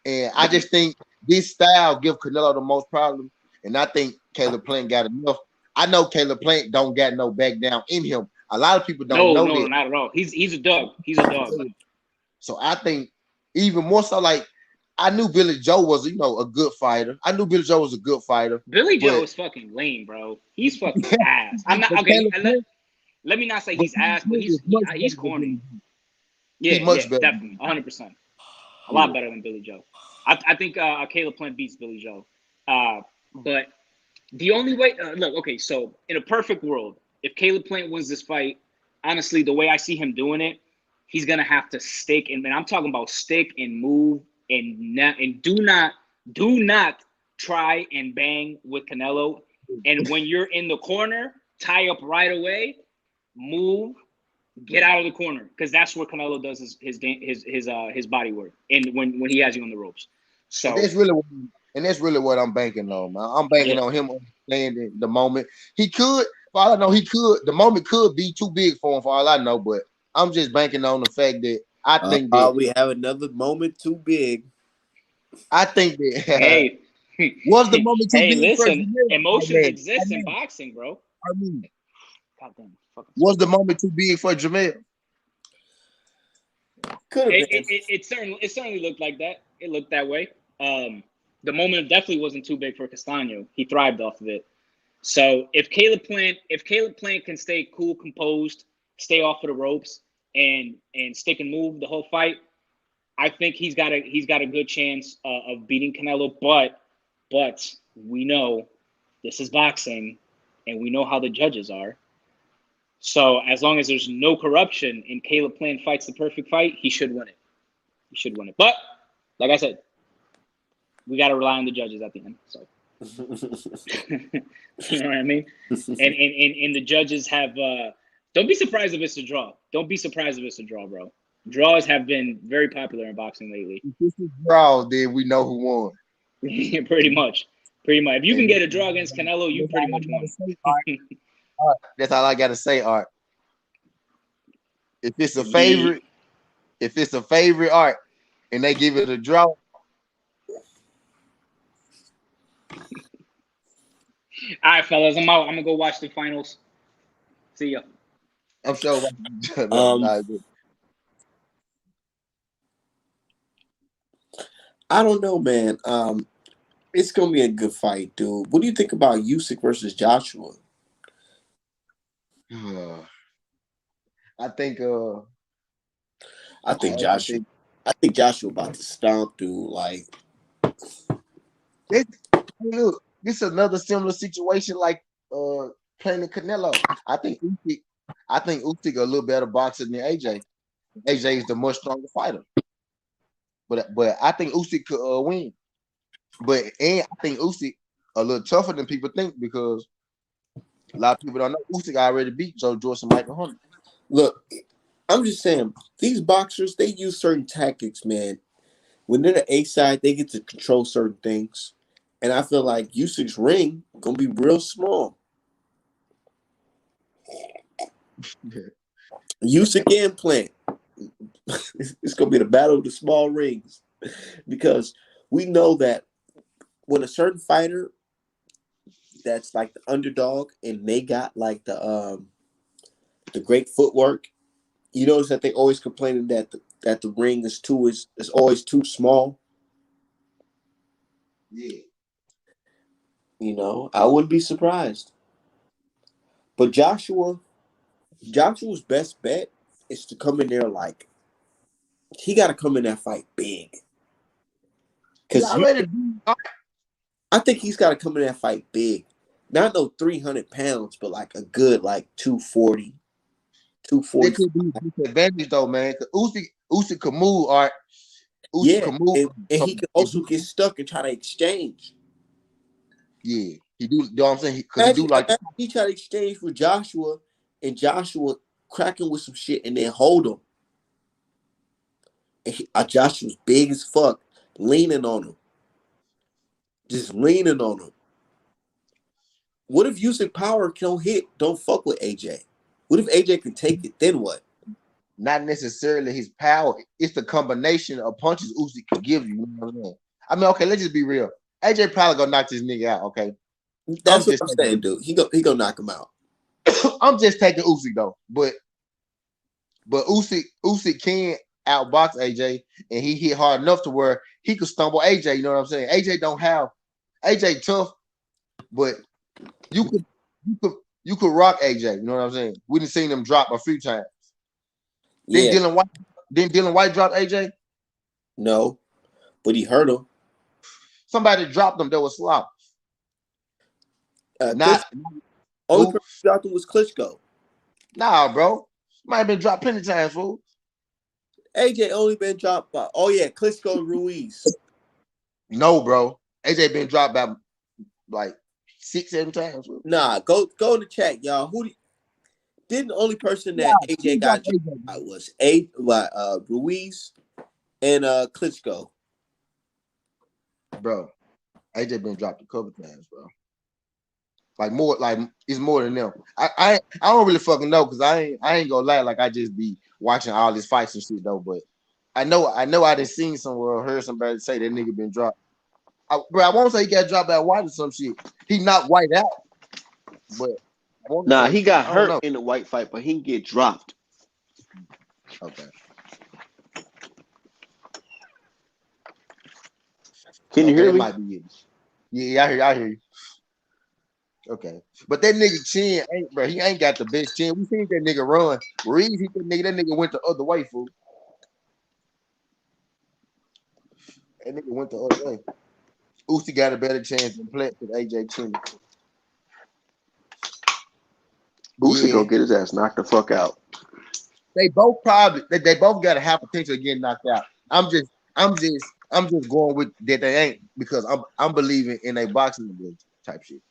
And I just think this style give Canelo the most problem. And I think Caleb Plant got enough. I know Caleb Plant don't got no back down in him. A lot of people don't know that. No, not at all. He's a dog. He's a dog. So I think even more so, like I knew Billy Joe was, a good fighter. I knew Billy Joe was a good fighter. Billy Joe is fucking lame, bro. He's fucking ass. I'm not okay. Let me not say he's ass, but he's corny. Yeah, better. Definitely, 100%. A lot better than Billy Joe. I think Caleb Plant beats Billy Joe. But the only way, look, okay, so in a perfect world, if Caleb Plant wins this fight, honestly, the way I see him doing it, he's gonna have to stick and I'm talking about stick and move and do not try and bang with Canelo. And when you're in the corner, tie up right away, move, Get out of the corner, because that's where Canelo does his body work, and when he has you on the ropes. And So that's really what I'm banking on, man. I'm banking yeah, on him understanding the moment. He could, for all I know, the moment could be too big for him, for all I know. But I'm just banking on the fact that We have another moment too big. I think that hey, was the moment too hey, big for listen, Jamel? emotions exist in boxing, bro. I mean, Goddamn, fucking was the smoke. moment too big for Jamel? Could have been. It certainly looked like that. It looked that way. The moment definitely wasn't too big for Castano. He thrived off of it. So if Caleb Plant can stay cool, composed, stay off of the ropes, and stick and move the whole fight, I think he's got a good chance of beating Canelo. But we know this is boxing, and we know how the judges are. So as long as there's no corruption and Caleb Plant fights the perfect fight, he should win it. He should win it. But like I said, we got to rely on the judges at the end. So you know what I mean? And the judges have. Don't be surprised if it's a draw. Don't be surprised if it's a draw, bro. Draws have been very popular in boxing lately. If this is draw, then we know who won. Pretty much. If you can And get a draw against Canelo, you pretty much won. Art. That's all I gotta say, Art. If it's a The favorite, Art, and they give it a draw, All right, fellas, I'm out. I'm gonna go watch the finals. See ya. I'm sure. um, I don't know, man. It's gonna be a good fight, dude. What do you think about Usyk versus Joshua? I think. I think I Joshua. think I think Joshua about to stomp, dude. Like, this. Look, this is another similar situation like playing Canelo. I think Usyk. I think Usyk a little better boxer than AJ. AJ is the much stronger fighter. But I think Usyk could win. And I think Usyk a little tougher than people think because a lot of people don't know Usyk already beat Joe Joyce and Michael Hunter. look, I'm just saying these boxers they use certain tactics, man. When they're the A side, they get to control certain things, and I feel like Usyk's ring gonna be real small. Usyk and Plant. It's gonna be the battle of the small rings because we know that when a certain fighter that's like the underdog and they got like the great footwork, you notice that they always complaining that the ring is always too small. Yeah. You know, I wouldn't be surprised. But Joshua's best bet is to come in there like he got to come in that fight big. He Because already I think he's got to come in that fight big. Not no 300 pounds, but like a good like 240, They 240. could be a disadvantage though, man. Usyk could move, Art. Usyk Yeah, could move. and he can also get stuck and try to exchange. Yeah, he do. You know what I'm saying? Because he do like. Imagine he try to exchange with Joshua, and Joshua cracking with some shit, and then hold him. And Joshua's big as fuck, leaning on him, just leaning on him. What if Usyk power don't fuck with AJ? What if AJ can take it? Then what? Not necessarily his power. It's the combination of punches Usyk could give you. You know what I'm saying? I mean, okay, let's just be real. AJ probably gonna knock this nigga out. Okay, That's what I'm saying, dude. He gonna knock him out. I'm just taking Usyk though, but Usyk can outbox AJ, and he hit hard enough to where he could stumble AJ. You know what I'm saying? AJ tough, but you could you could rock AJ. You know what I'm saying? We done seen him drop a few times. Yeah. Didn't Dylan White drop AJ? No, but he hurt him. Somebody dropped him that was flop. Not only person who dropped him was Klitschko. Nah, bro. Might have been dropped plenty of times, fool. AJ only been dropped by Klitschko and Ruiz. No, bro. AJ been dropped by like 6-7 times. Fool. Nah, go in the chat, y'all. Didn't the only person that AJ he got dropped dropped AJ, by was Ruiz and Klitschko. bro. AJ been dropped a couple times, bro. Like more, like it's more than them. I don't really fucking know because I ain't gonna lie. Like I just be watching all these fights and shit though. But I know I done seen somewhere or heard somebody say that nigga been dropped. Bro, I won't say he got dropped by White or some shit. He knocked White out, but I want to Nah, say he got I don't hurt know. in the White fight, but he can get dropped. Okay, Can you okay, hear that me? might be it. Yeah, I hear you. Okay, but that nigga chin ain't, bro. He ain't got the best chin. We seen that nigga run. Reeves, that nigga went the other way, fool. That nigga went the other way. Usyk got a better chance than Plant with AJ Cheney. Usyk Yeah, gonna get his ass knocked the fuck out. they both probably they both got a high potential of getting knocked out. I'm just going with that they ain't because I'm believing in a boxing ability type shit.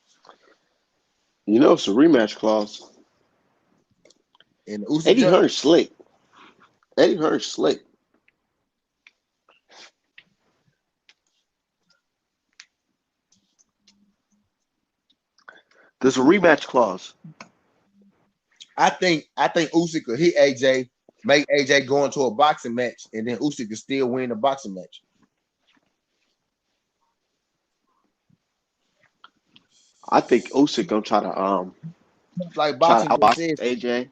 You know it's a rematch clause. And the Usyk Eddie jump, Hearn slick. Eddie Hearn slick. There's a rematch clause. I think Usyk could hit AJ, make AJ go into a boxing match, and then Usyk could still win the boxing match. I think Usyk gonna Like try to boxing just outbox said, AJ.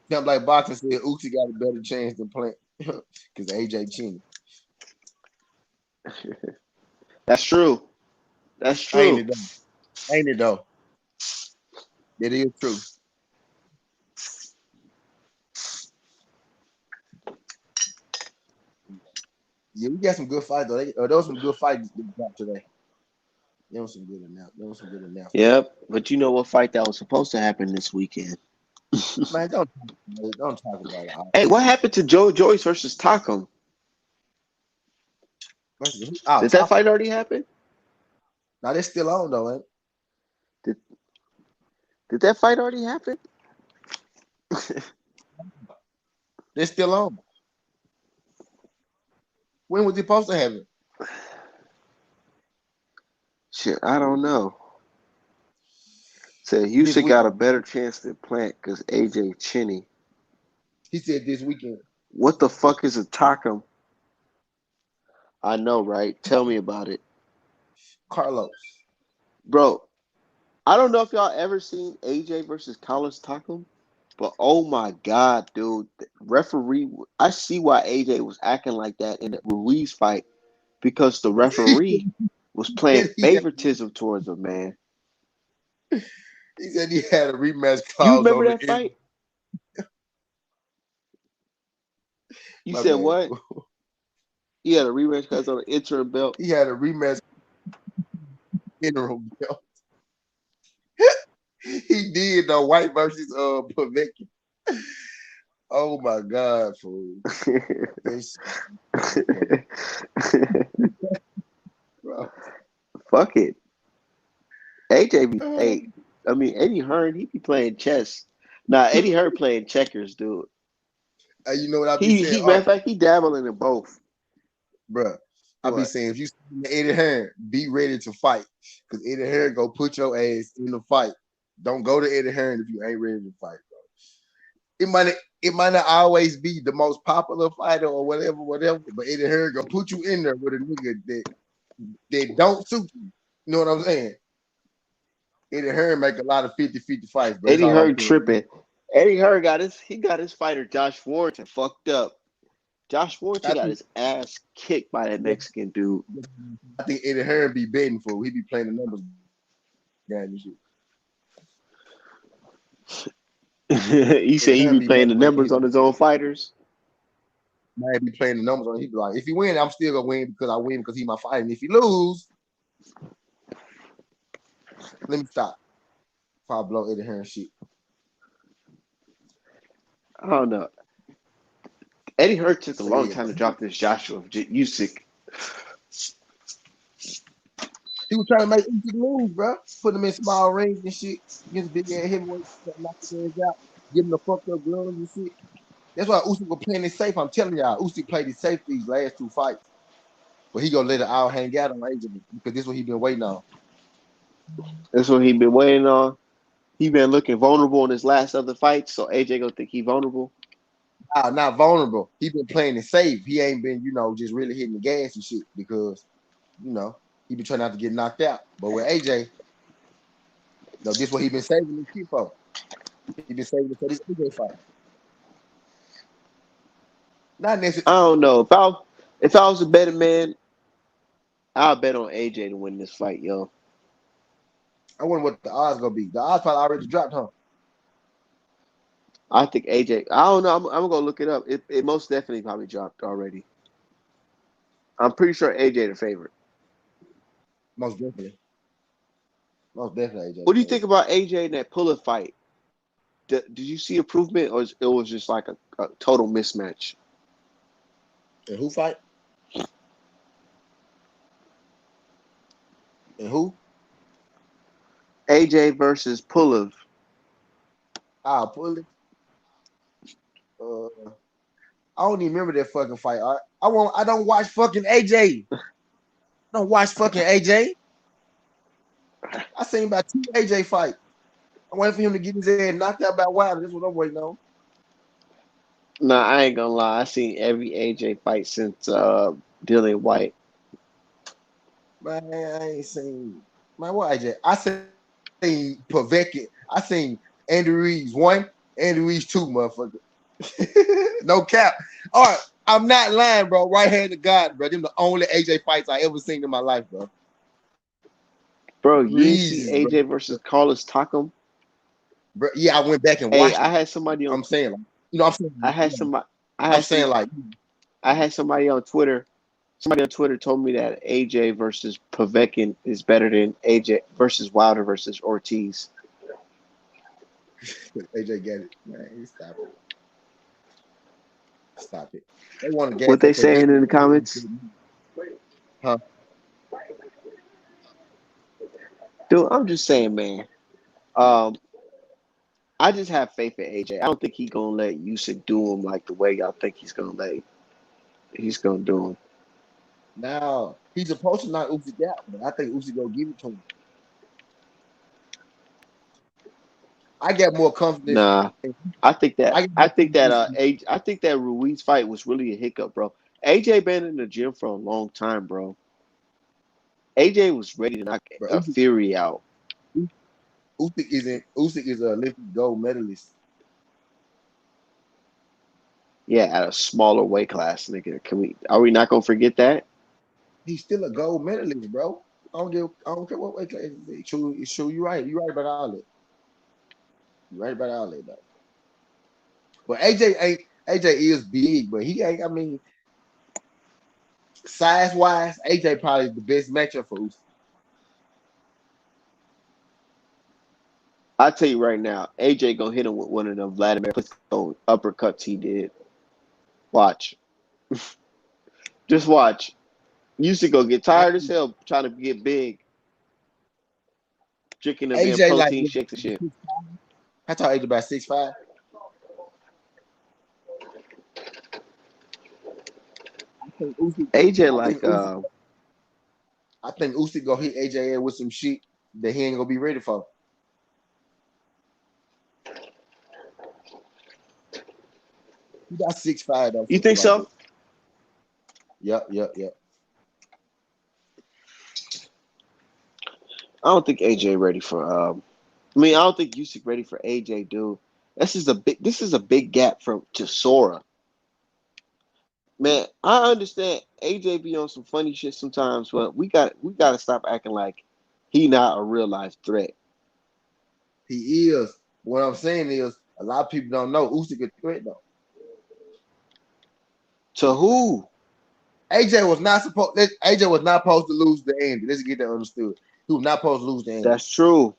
like boxing said, Usyk got a better chance than Plant because AJ Cheney. That's true. That's Ain't true. it though? Ain't it though? It is true. Yeah, we got some good fights though. Those some good fights that dropped today. There was some good enough. There was some good announcements. Yep. But you know what fight that was supposed to happen this weekend? Man, don't talk about it. Hey, what happened to Joyce versus TAKAM? Oh, Did that Taco. fight already happen? Now they're still on though, ain't? Did did that fight already happen? They're still on. When was it supposed to happen? Shit, I don't know. Said This Houston week. got a better chance than Plant because AJ Cheney. He said this weekend. What the fuck is a TAKAM? I know, right? Tell me about it. Carlos. Bro, I don't know if y'all ever seen AJ versus Carlos TAKAM, but oh my god, dude. The referee, I see why AJ was acting like that in the Ruiz fight because the referee was playing he favoritism towards him, man. said he had a rematch You clause remember on the that end. fight? You My said bad. what? He had a rematch because on the interim belt. He had a rematch interim belt. He did though. White versus Povetkin. Oh my god, fool. This bro. Fuck it. AJ be hey, I mean Eddie Hearn, he be playing chess. Nah, Eddie Hearn playing checkers, dude. Hey, you know what I be saying? He matter of fact, he dabbling in both. Bro, I be What? saying if you see Eddie Hearn, be ready to fight. Because Eddie Hearn go put your ass in the fight. Don't go to Eddie Hearn if you ain't ready to fight, bro. It might not always be the most popular fighter or whatever, but Eddie Hearn gonna put you in there with a nigga that don't suit you. You know what I'm saying? Eddie Hearn make a lot of 50-50 fights, but that's Eddie all I'm Hearn saying. tripping. Eddie Hearn got his fighter Josh Warrington fucked up. Josh Warrington I got think his ass kicked by that Mexican dude. I think Eddie Hearn be betting for. He be playing the numbers game and shit. You Eddie said he Hearn be be playing betting the for. numbers on his own fighters. Man be playing the numbers on. He be like, if he win, I'm still gonna win because I win because he my fighter. And if he lose, let me stop. If I blow Eddie Hearn shit. I don't know. Eddie Hearn took a So long yeah, time to drop this Joshua Usyk. He was trying to make Usyk lose, bro. Put him in small rings and shit against big ass heavyweight, knock his ass out, give him the fucked up gloves and shit. That's why Usyk was playing it safe. I'm telling y'all, Usyk played it safe these last 2 fights. But he gonna let it all hang out on AJ because this is what he been waiting on. That's what he been waiting on. He been looking vulnerable in his last other fights, so AJ gonna think he vulnerable. Not vulnerable. He been playing it safe. He ain't been, just really hitting the gas and shit because, he been trying not to get knocked out. But with AJ, this is what he been saving this shit for. He been saving it for this AJ fight. Not necessarily. I don't know. If I was a better man, I'll bet on AJ to win this fight, yo. I wonder what the odds gonna be. The odds probably already dropped, huh? I think AJ. I don't know. I'm gonna look it up. It most definitely probably dropped already. I'm pretty sure AJ the favorite. Most definitely. Most definitely AJ What the do you favorite. think about AJ in that Puller fight? Did you see improvement, or it was just like a total mismatch? And who fight? And who? AJ versus Pulev. Pull it. I don't even remember that fucking fight. I don't watch fucking AJ. I don't watch fucking AJ. I seen about 2 AJ fights. I'm waiting for him to get his ass knocked out by Wilder. That's what I'm waiting on. Nah, I ain't gonna lie. I seen every AJ fight since Dillian White. Man, I ain't seen. Man, what AJ? I seen Povetkin. I seen Andy Reeves 1, Andy Reeves 2, motherfucker. No cap. All right, I'm not lying, bro. Right hand to God, bro. Them the only AJ fights I ever seen in my life, bro. Bro, you ain't see Reeves, bro. AJ versus Carlos Takam? Bro. Yeah, I went back and Hey, watched I it. had somebody on. I'm saying, like, I'm saying, I had yeah. somebody. I I'm had saying, some. like, I had somebody on Twitter. Somebody on Twitter told me that AJ versus Povetkin is better than AJ versus Wilder versus Ortiz. AJ get it, man. Stop it. Stop it. They want to gas What they up saying in the Povetkin. comments? Huh? Dude, I'm just saying, man. Um, I just have faith in AJ. I don't think he's gonna let Usyk do him like the way y'all think he's gonna do him. Now he's supposed to knock Usyk out, but I think Usyk gonna give it to him. I got more confidence. Nah, In, I think that I get I more think that confidence. I think that Ruiz fight was really a hiccup, bro. AJ been in the gym for a long time, bro. AJ was ready to knock But a Fury out. Usyk is a Olympic gold medalist. Yeah, at a smaller weight class, nigga. Are we not gonna forget that? He's still a gold medalist, bro. I don't care what weight class. It's true. It's true. You're right. You're right about all that. You're right about all that, though. But AJ is big, but he ain't. I mean, size wise, AJ probably the best matchup for Usyk. I tell you right now, AJ gonna hit him with one of them Vladimir Klitschko uppercuts he did. Watch, just watch. Used to go get I tired as think hell trying to get big, drinking them damn AJ like protein shakes and shit. I thought AJ about 6'5". I think Usyk. AJ I think like Usyk. I think Usyk gonna hit AJ with some shit that he ain't gonna be ready for. He got 6'5" though you for think so? lightweight. Yep. I don't think AJ ready for. I don't think Usyk ready for AJ, dude. This is a big. This is a big gap from to Sora. Man, I understand AJ be on some funny shit sometimes, but we got to stop acting like he not a real life threat. He is. What I'm saying is a lot of people don't know Usyk a threat though. To who? AJ was not supposed to lose the Andy. Let's get that understood. He was not supposed to lose the Andy. That's true.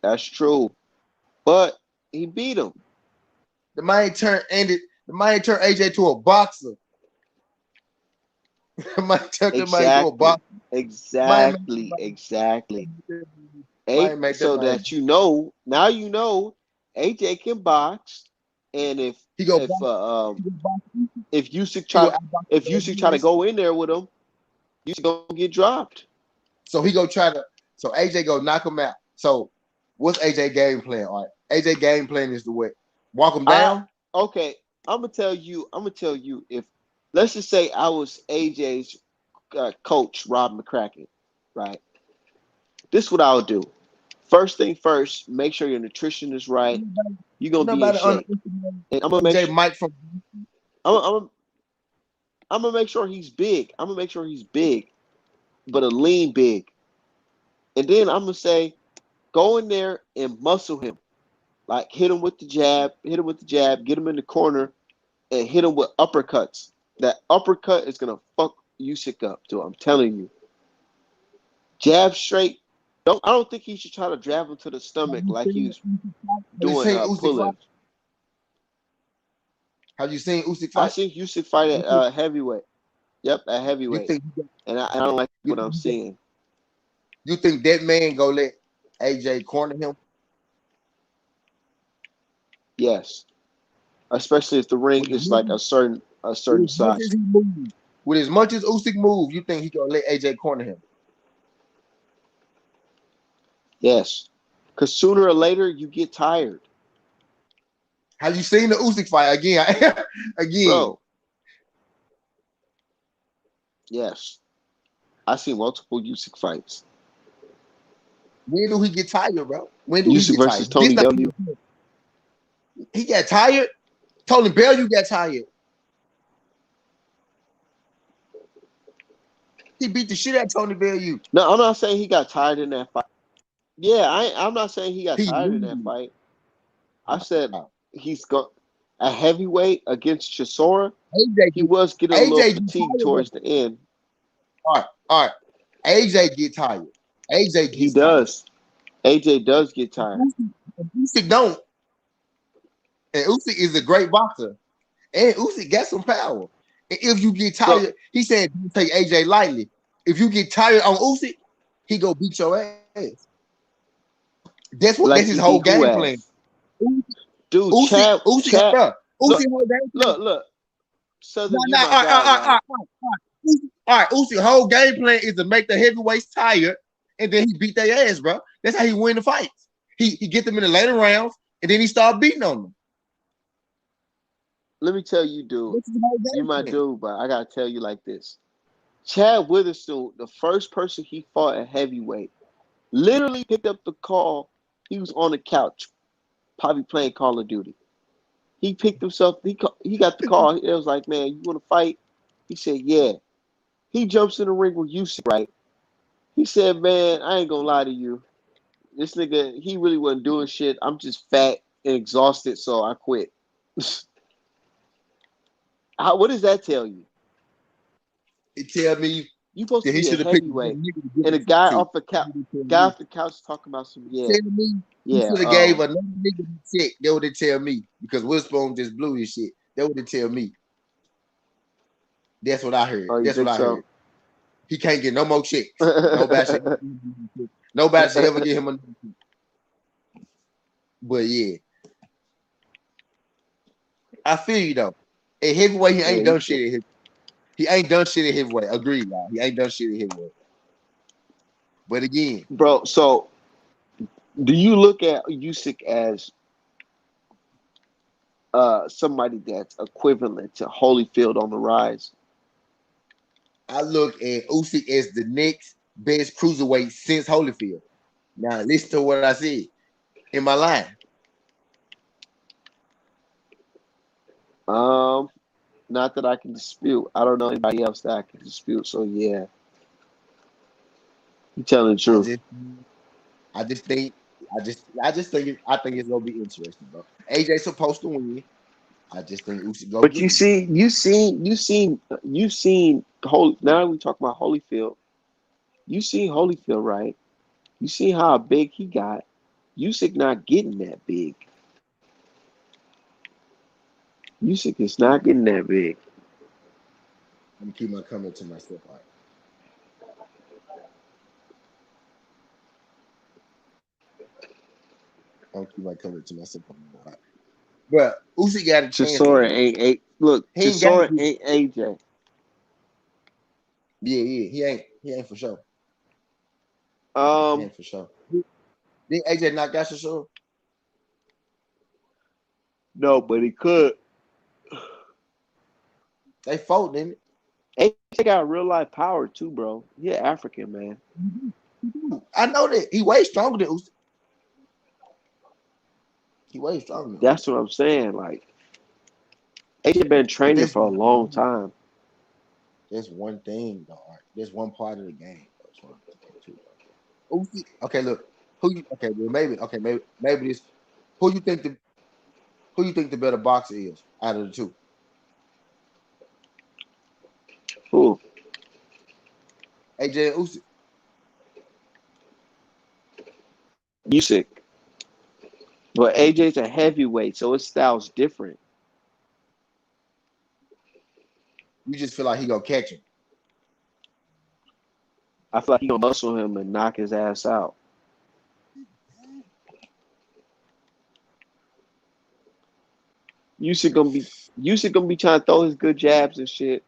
That's true. But he beat him. The man turned AJ to a boxer. Might tell somebody to go a Exactly. box. Might make Exactly. Exactly. might make that So man. that you know, now you know AJ can box, and He go if box. uh He um go box. if Usyk He go try outbox if the Usyk try to US. go in there with him, Usyk gonna get dropped. So he go try to. So AJ go knock him out. So what's AJ game plan? All right, AJ game plan is to what? Walk him I down. Okay. I'm gonna tell you if let's just say I was AJ's coach, Rob McCracken, right? This is what I would do. First thing first, make sure your nutrition is right. You're gonna be in Nobody shape, underestimated and I'm gonna make AJ sure Mike from. I'm, I'm, I'm gonna make sure he's big. I'm gonna make sure he's big, but a lean big. And then I'm gonna say, go in there and muscle him. Like hit him with the jab, hit him with the jab, get him in the corner, and hit him with uppercuts. That uppercut is gonna fuck Usyk up, too. I'm telling you. Jab straight. I don't think he should try to jab him to the stomach like he was Have you doing seen Usyk fight? Pulev. Have you seen Usyk I fight? seen Usyk fight You at think heavyweight. Yep, at you heavyweight, think and I don't like you what I'm think, seeing. you think that man go let AJ corner him? Yes, especially if the ring With as is much like a with certain as much as size. he moves, with as much as Usyk move, you think he gonna let AJ corner him? Yes, because sooner or later you get tired, Have you seen the Usyk fight again? Again, bro. Yes, I see multiple Usyk fights. when do he get tired, bro? When do he Usyk get versus tired? This Tony not W. he got tired. Tony Bell, you got tired. He beat the shit out of Tony Bell. You No, I'm not saying he got tired in that fight. Yeah, I'm not saying he got he tired in that lose. fight. I said Uh, he's got a heavyweight against Chisora. AJ He was getting a little AJ get fatigued tired. Bro. towards the end. All right. AJ get tired. AJ He gets tired. does. AJ does get tired. Usyk don't. And Usyk is a great boxer. And Usyk got some power. And if you get Bro, tired, he said don't take AJ lightly. If you get tired on Usyk, he go beat your ass. That's like his he whole beat who game plan. ass? Dude, Chad, Bro. look, Usyk whole game plan. look. No, Southern, you no, my guy, right? all right. Usyk whole game plan is to make the heavyweights tired, and then he beat their ass, bro. That's how he win the fights. He get them in the later rounds, and then he start beating on them. Let me tell you, dude. That's his whole You game my plan. dude, but I gotta tell you like this. Chad Witherspoon, the first person he fought at heavyweight, literally picked up the call. He was on the couch, probably playing Call of Duty. He picked himself. He got the call. It was like, man, you want to fight? He said, yeah. He jumps in the ring with Usyk, right? He said, man, I ain't gonna lie to you. This nigga, he really wasn't doing shit. I'm just fat and exhausted, so I quit. What does that tell you? It tell me You supposed to that he be a should have picked a heavyweight, better nigga to give and a a fight guy to. off the couch, guy Me. off the couch talking about some Tell me he yeah. should have gave another nigga the check. That would it tell me because Witherspoon just blew his shit. That would it tell me. That's what I heard. Oh, you That's what think I heard. so? He can't get no more checks. Nobody should ever get him a. But yeah, I feel you though. At heavyweight, he ain't Yeah, done shit at heavyweight. He ain't done shit at heavyweight. Agreed, y'all. He ain't done shit at heavyweight. But again, bro. So, do you look at Usyk as somebody that's equivalent to Holyfield on the rise? I look at Usyk as the next best cruiserweight since Holyfield. Now listen to what I said in my line. Um, Not that I can dispute. I don't know anybody else that I can dispute. So yeah, you telling the I truth. just I just think I think it's gonna be interesting, bro. AJ supposed to win. I just think Usyk go But get him. you seen. Now we talk about Holyfield. You seen Holyfield, right? You see how big he got. Usyk not getting that big. Usyk is not getting that big. I'm gonna keep my comment to myself. All right. I'm gonna keep my comment to myself. All right. But Usyk got a chance to Chisora ain't look. he ain't got Chisora to, ain't AJ. yeah, he ain't for sure. He Um, ain't for sure. Did AJ knock out Chisora? no, but he could. They fought, didn't AJ got real life power too, bro. He an African man. it? I know that he way stronger than Usyk. He way stronger than Usyk. That's what I'm saying. Like AJ been But training for a long time. there's one thing, though. All right? There's one part of the game. That's what I'm saying, too, though. Usyk, okay, look. Okay, well, maybe this. Who you think the who you think the better boxer is out of the two? Who? AJ and Usyk. Usyk. But AJ's a heavyweight, so his style's different. You just feel like he gonna catch him. I feel like he gonna muscle him and knock his ass out. Usyk gonna be trying to throw his good jabs and shit.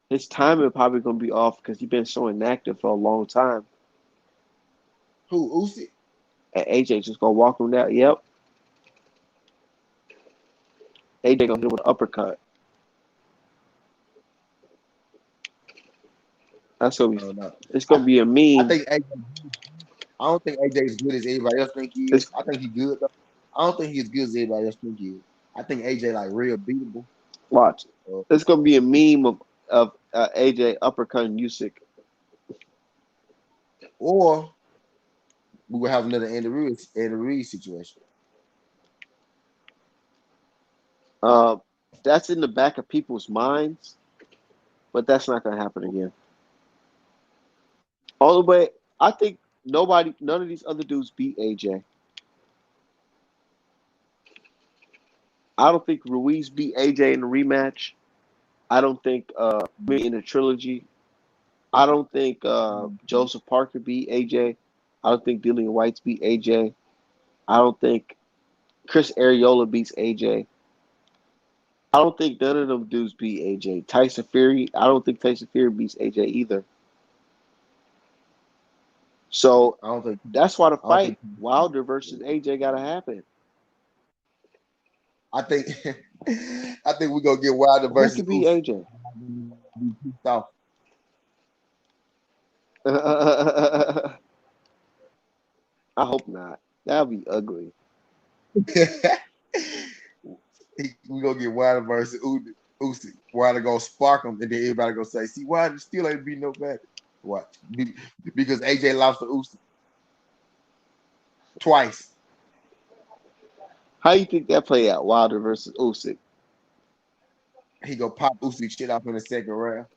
His timing probably gonna be off because he's been so inactive for a long time. Who Usyk? And AJ just gonna walk him down. Yep. AJ gonna hit him with an uppercut. That's gonna I be. don't know. It's gonna be a I meme. think AJ, I don't think AJ is good as everybody else think he It's is. I think he's good. Though. I don't think he's as good as everybody else think he is. I think AJ like real beatable. watch. Uh, It's gonna be a meme of AJ uppercutting Usyk. or we will have another Andy Reid situation. Uh, that's in the back of people's minds, but that's not gonna happen again. All the way, I think none of these other dudes beat AJ. I don't think Ruiz beat AJ in the rematch. I don't think in the trilogy. I don't think Joseph Parker beat AJ. I don't think Dillian White's beat AJ. I don't think Chris Areola beats AJ. I don't think none of them dudes beat AJ. Tyson Fury, I don't think Tyson Fury beats AJ either. So I don't think. that's why the I don't think. fight Wilder versus AJ gotta happen. I think. I think we're gonna get Wilder Who versus can beat Usyk. AJ? Be pissed off. I hope not. That'd be ugly. We gonna get Wilder versus Usyk. Wilder gonna spark him, and then everybody gonna say, "See, Wilder still ain't beat nobody." Watch, because AJ lost to Usyk twice. How you think that play out? Wilder versus Usyk. He gonna pop Usyk shit off in the second round.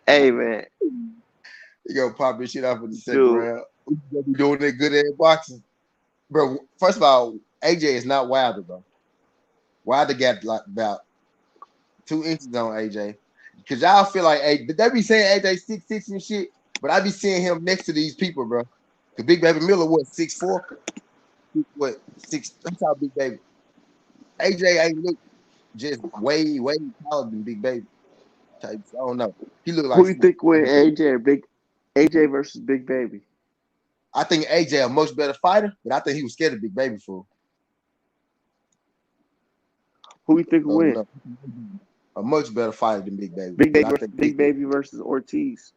Hey man, He gonna pop his shit off in the second dude. round. Usyk gonna be doing that good at boxing, bro. First of all, AJ is not Wilder, bro. Wilder got like about 2 inches on AJ. Cause y'all feel like they be saying AJ 6'6" and shit, but I be seeing him next to these people, bro. The Big Baby Miller what 6'4"? What 6? That's how Big Baby. AJ ain't look just way taller than Big Baby types. I don't know. He look like Who you 6. think win AJ versus Big Baby? I think AJ a much better fighter, but I think he was scared of Big Baby for. Who you think win? No, a much better fighter than Big Baby. But I think Big Baby versus Ortiz.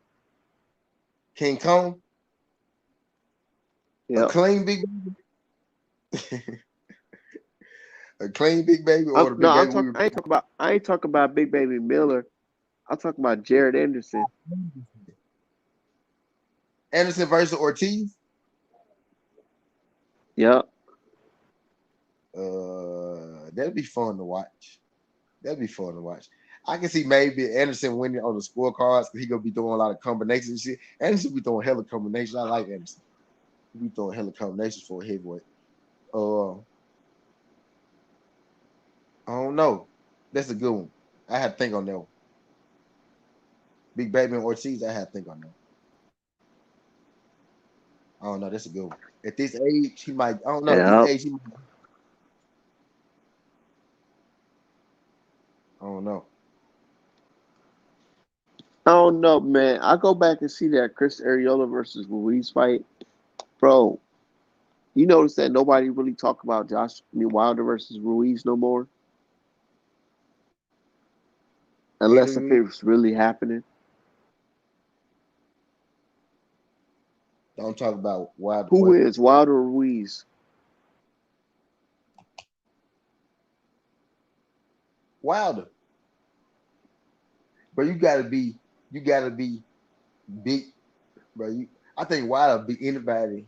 King Kong, a Yep. clean Big Baby, a clean Big Baby, or the No, Big Baby we were I ain't talking about Big Baby Miller. I'm talking about Jared Anderson. Anderson versus Ortiz. Yep. That'd be fun to watch. That'd be fun to watch. I can see maybe Anderson winning on the scorecards because he gonna be throwing a lot of combinations and shit. Anderson be throwing hella combinations. I like Anderson. He be throwing hella combinations for a heavyweight. Uh, I don't know. That's a good one. I had to think on that one. Big Baby and Ortiz, I had to think on that. I don't know. That's a good one. At this age, he might. I don't know. At this Yeah. age, he might. I don't know. I don't know, man. I go back and see that Chris Arreola versus Ruiz fight, bro. You notice that nobody really talk about Wilder versus Ruiz no more, unless if Interview. it was really happening. Don't talk about Wild. Who What? wins, Wilder or Ruiz? Wilder. But you gotta be. You gotta be big, bro. I think Wilder beat anybody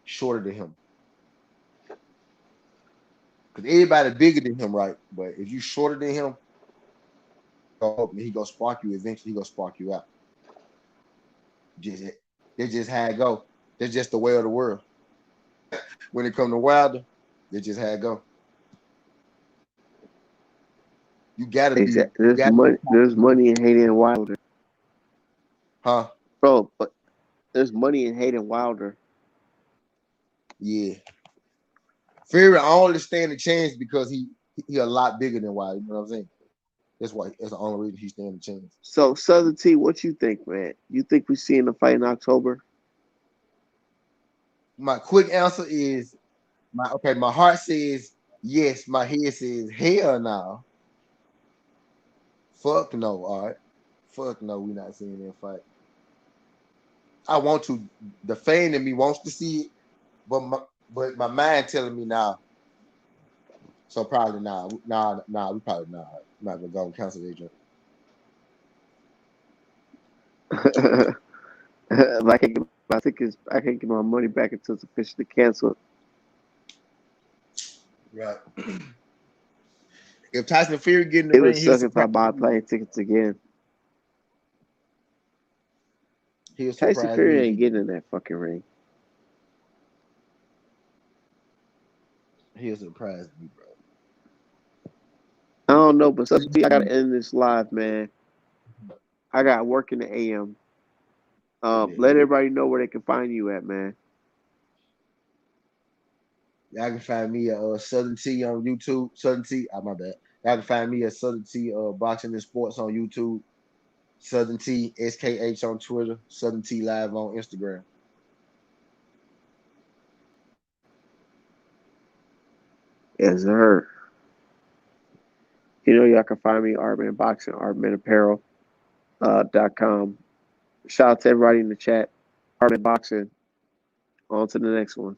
shorter than him. Because everybody bigger than him, right? But if you shorter than him, he gonna spark you eventually. He gonna spark you out. Just that's just how it go. That's just the way of the world. When it come to Wilder, that's just how it go. You gotta be. Exactly. You gotta be. There's money in hating Wilder, Huh? bro. But there's money in hating Wilder. Yeah. Fury, I only stand a chance because he a lot bigger than Wilder. You know what I'm saying? That's why. That's the only reason he stand a chance. So Southern T, what you think, man? You think we seeing the fight in October? My quick answer is my okay. My heart says yes. My head says hell no. Fuck no. All right. Fuck no. We not seeing that fight. I want to. The fan in me wants to see it, but my mind telling me now. So probably nah. Nah. We probably not. I'm not gonna go and cancel that joint. If I can't get my tickets, I can't get my money back until it's officially canceled. Right. If Tyson Fury get in the It would ring, he'll suck if I surprise buy me. plane tickets again. He'll Tyson surprise me Fury if ain't he getting in that fucking ring. he'll surprise me, bro. I don't know, but Southern T, I gotta end this live, man. I got work in the AM. Let everybody know where they can find you at, man. Y'all can find me at Southern T on YouTube. Southern T, my bad. Y'all can find me at Southern T Boxing and Sports on YouTube. Southern T SKH on Twitter. Southern T Live on Instagram. Yes, sir. You know, y'all can find me Artman Boxing, Artman Apparel .com. Shout out to everybody in the chat. Artman Boxing. On to the next one.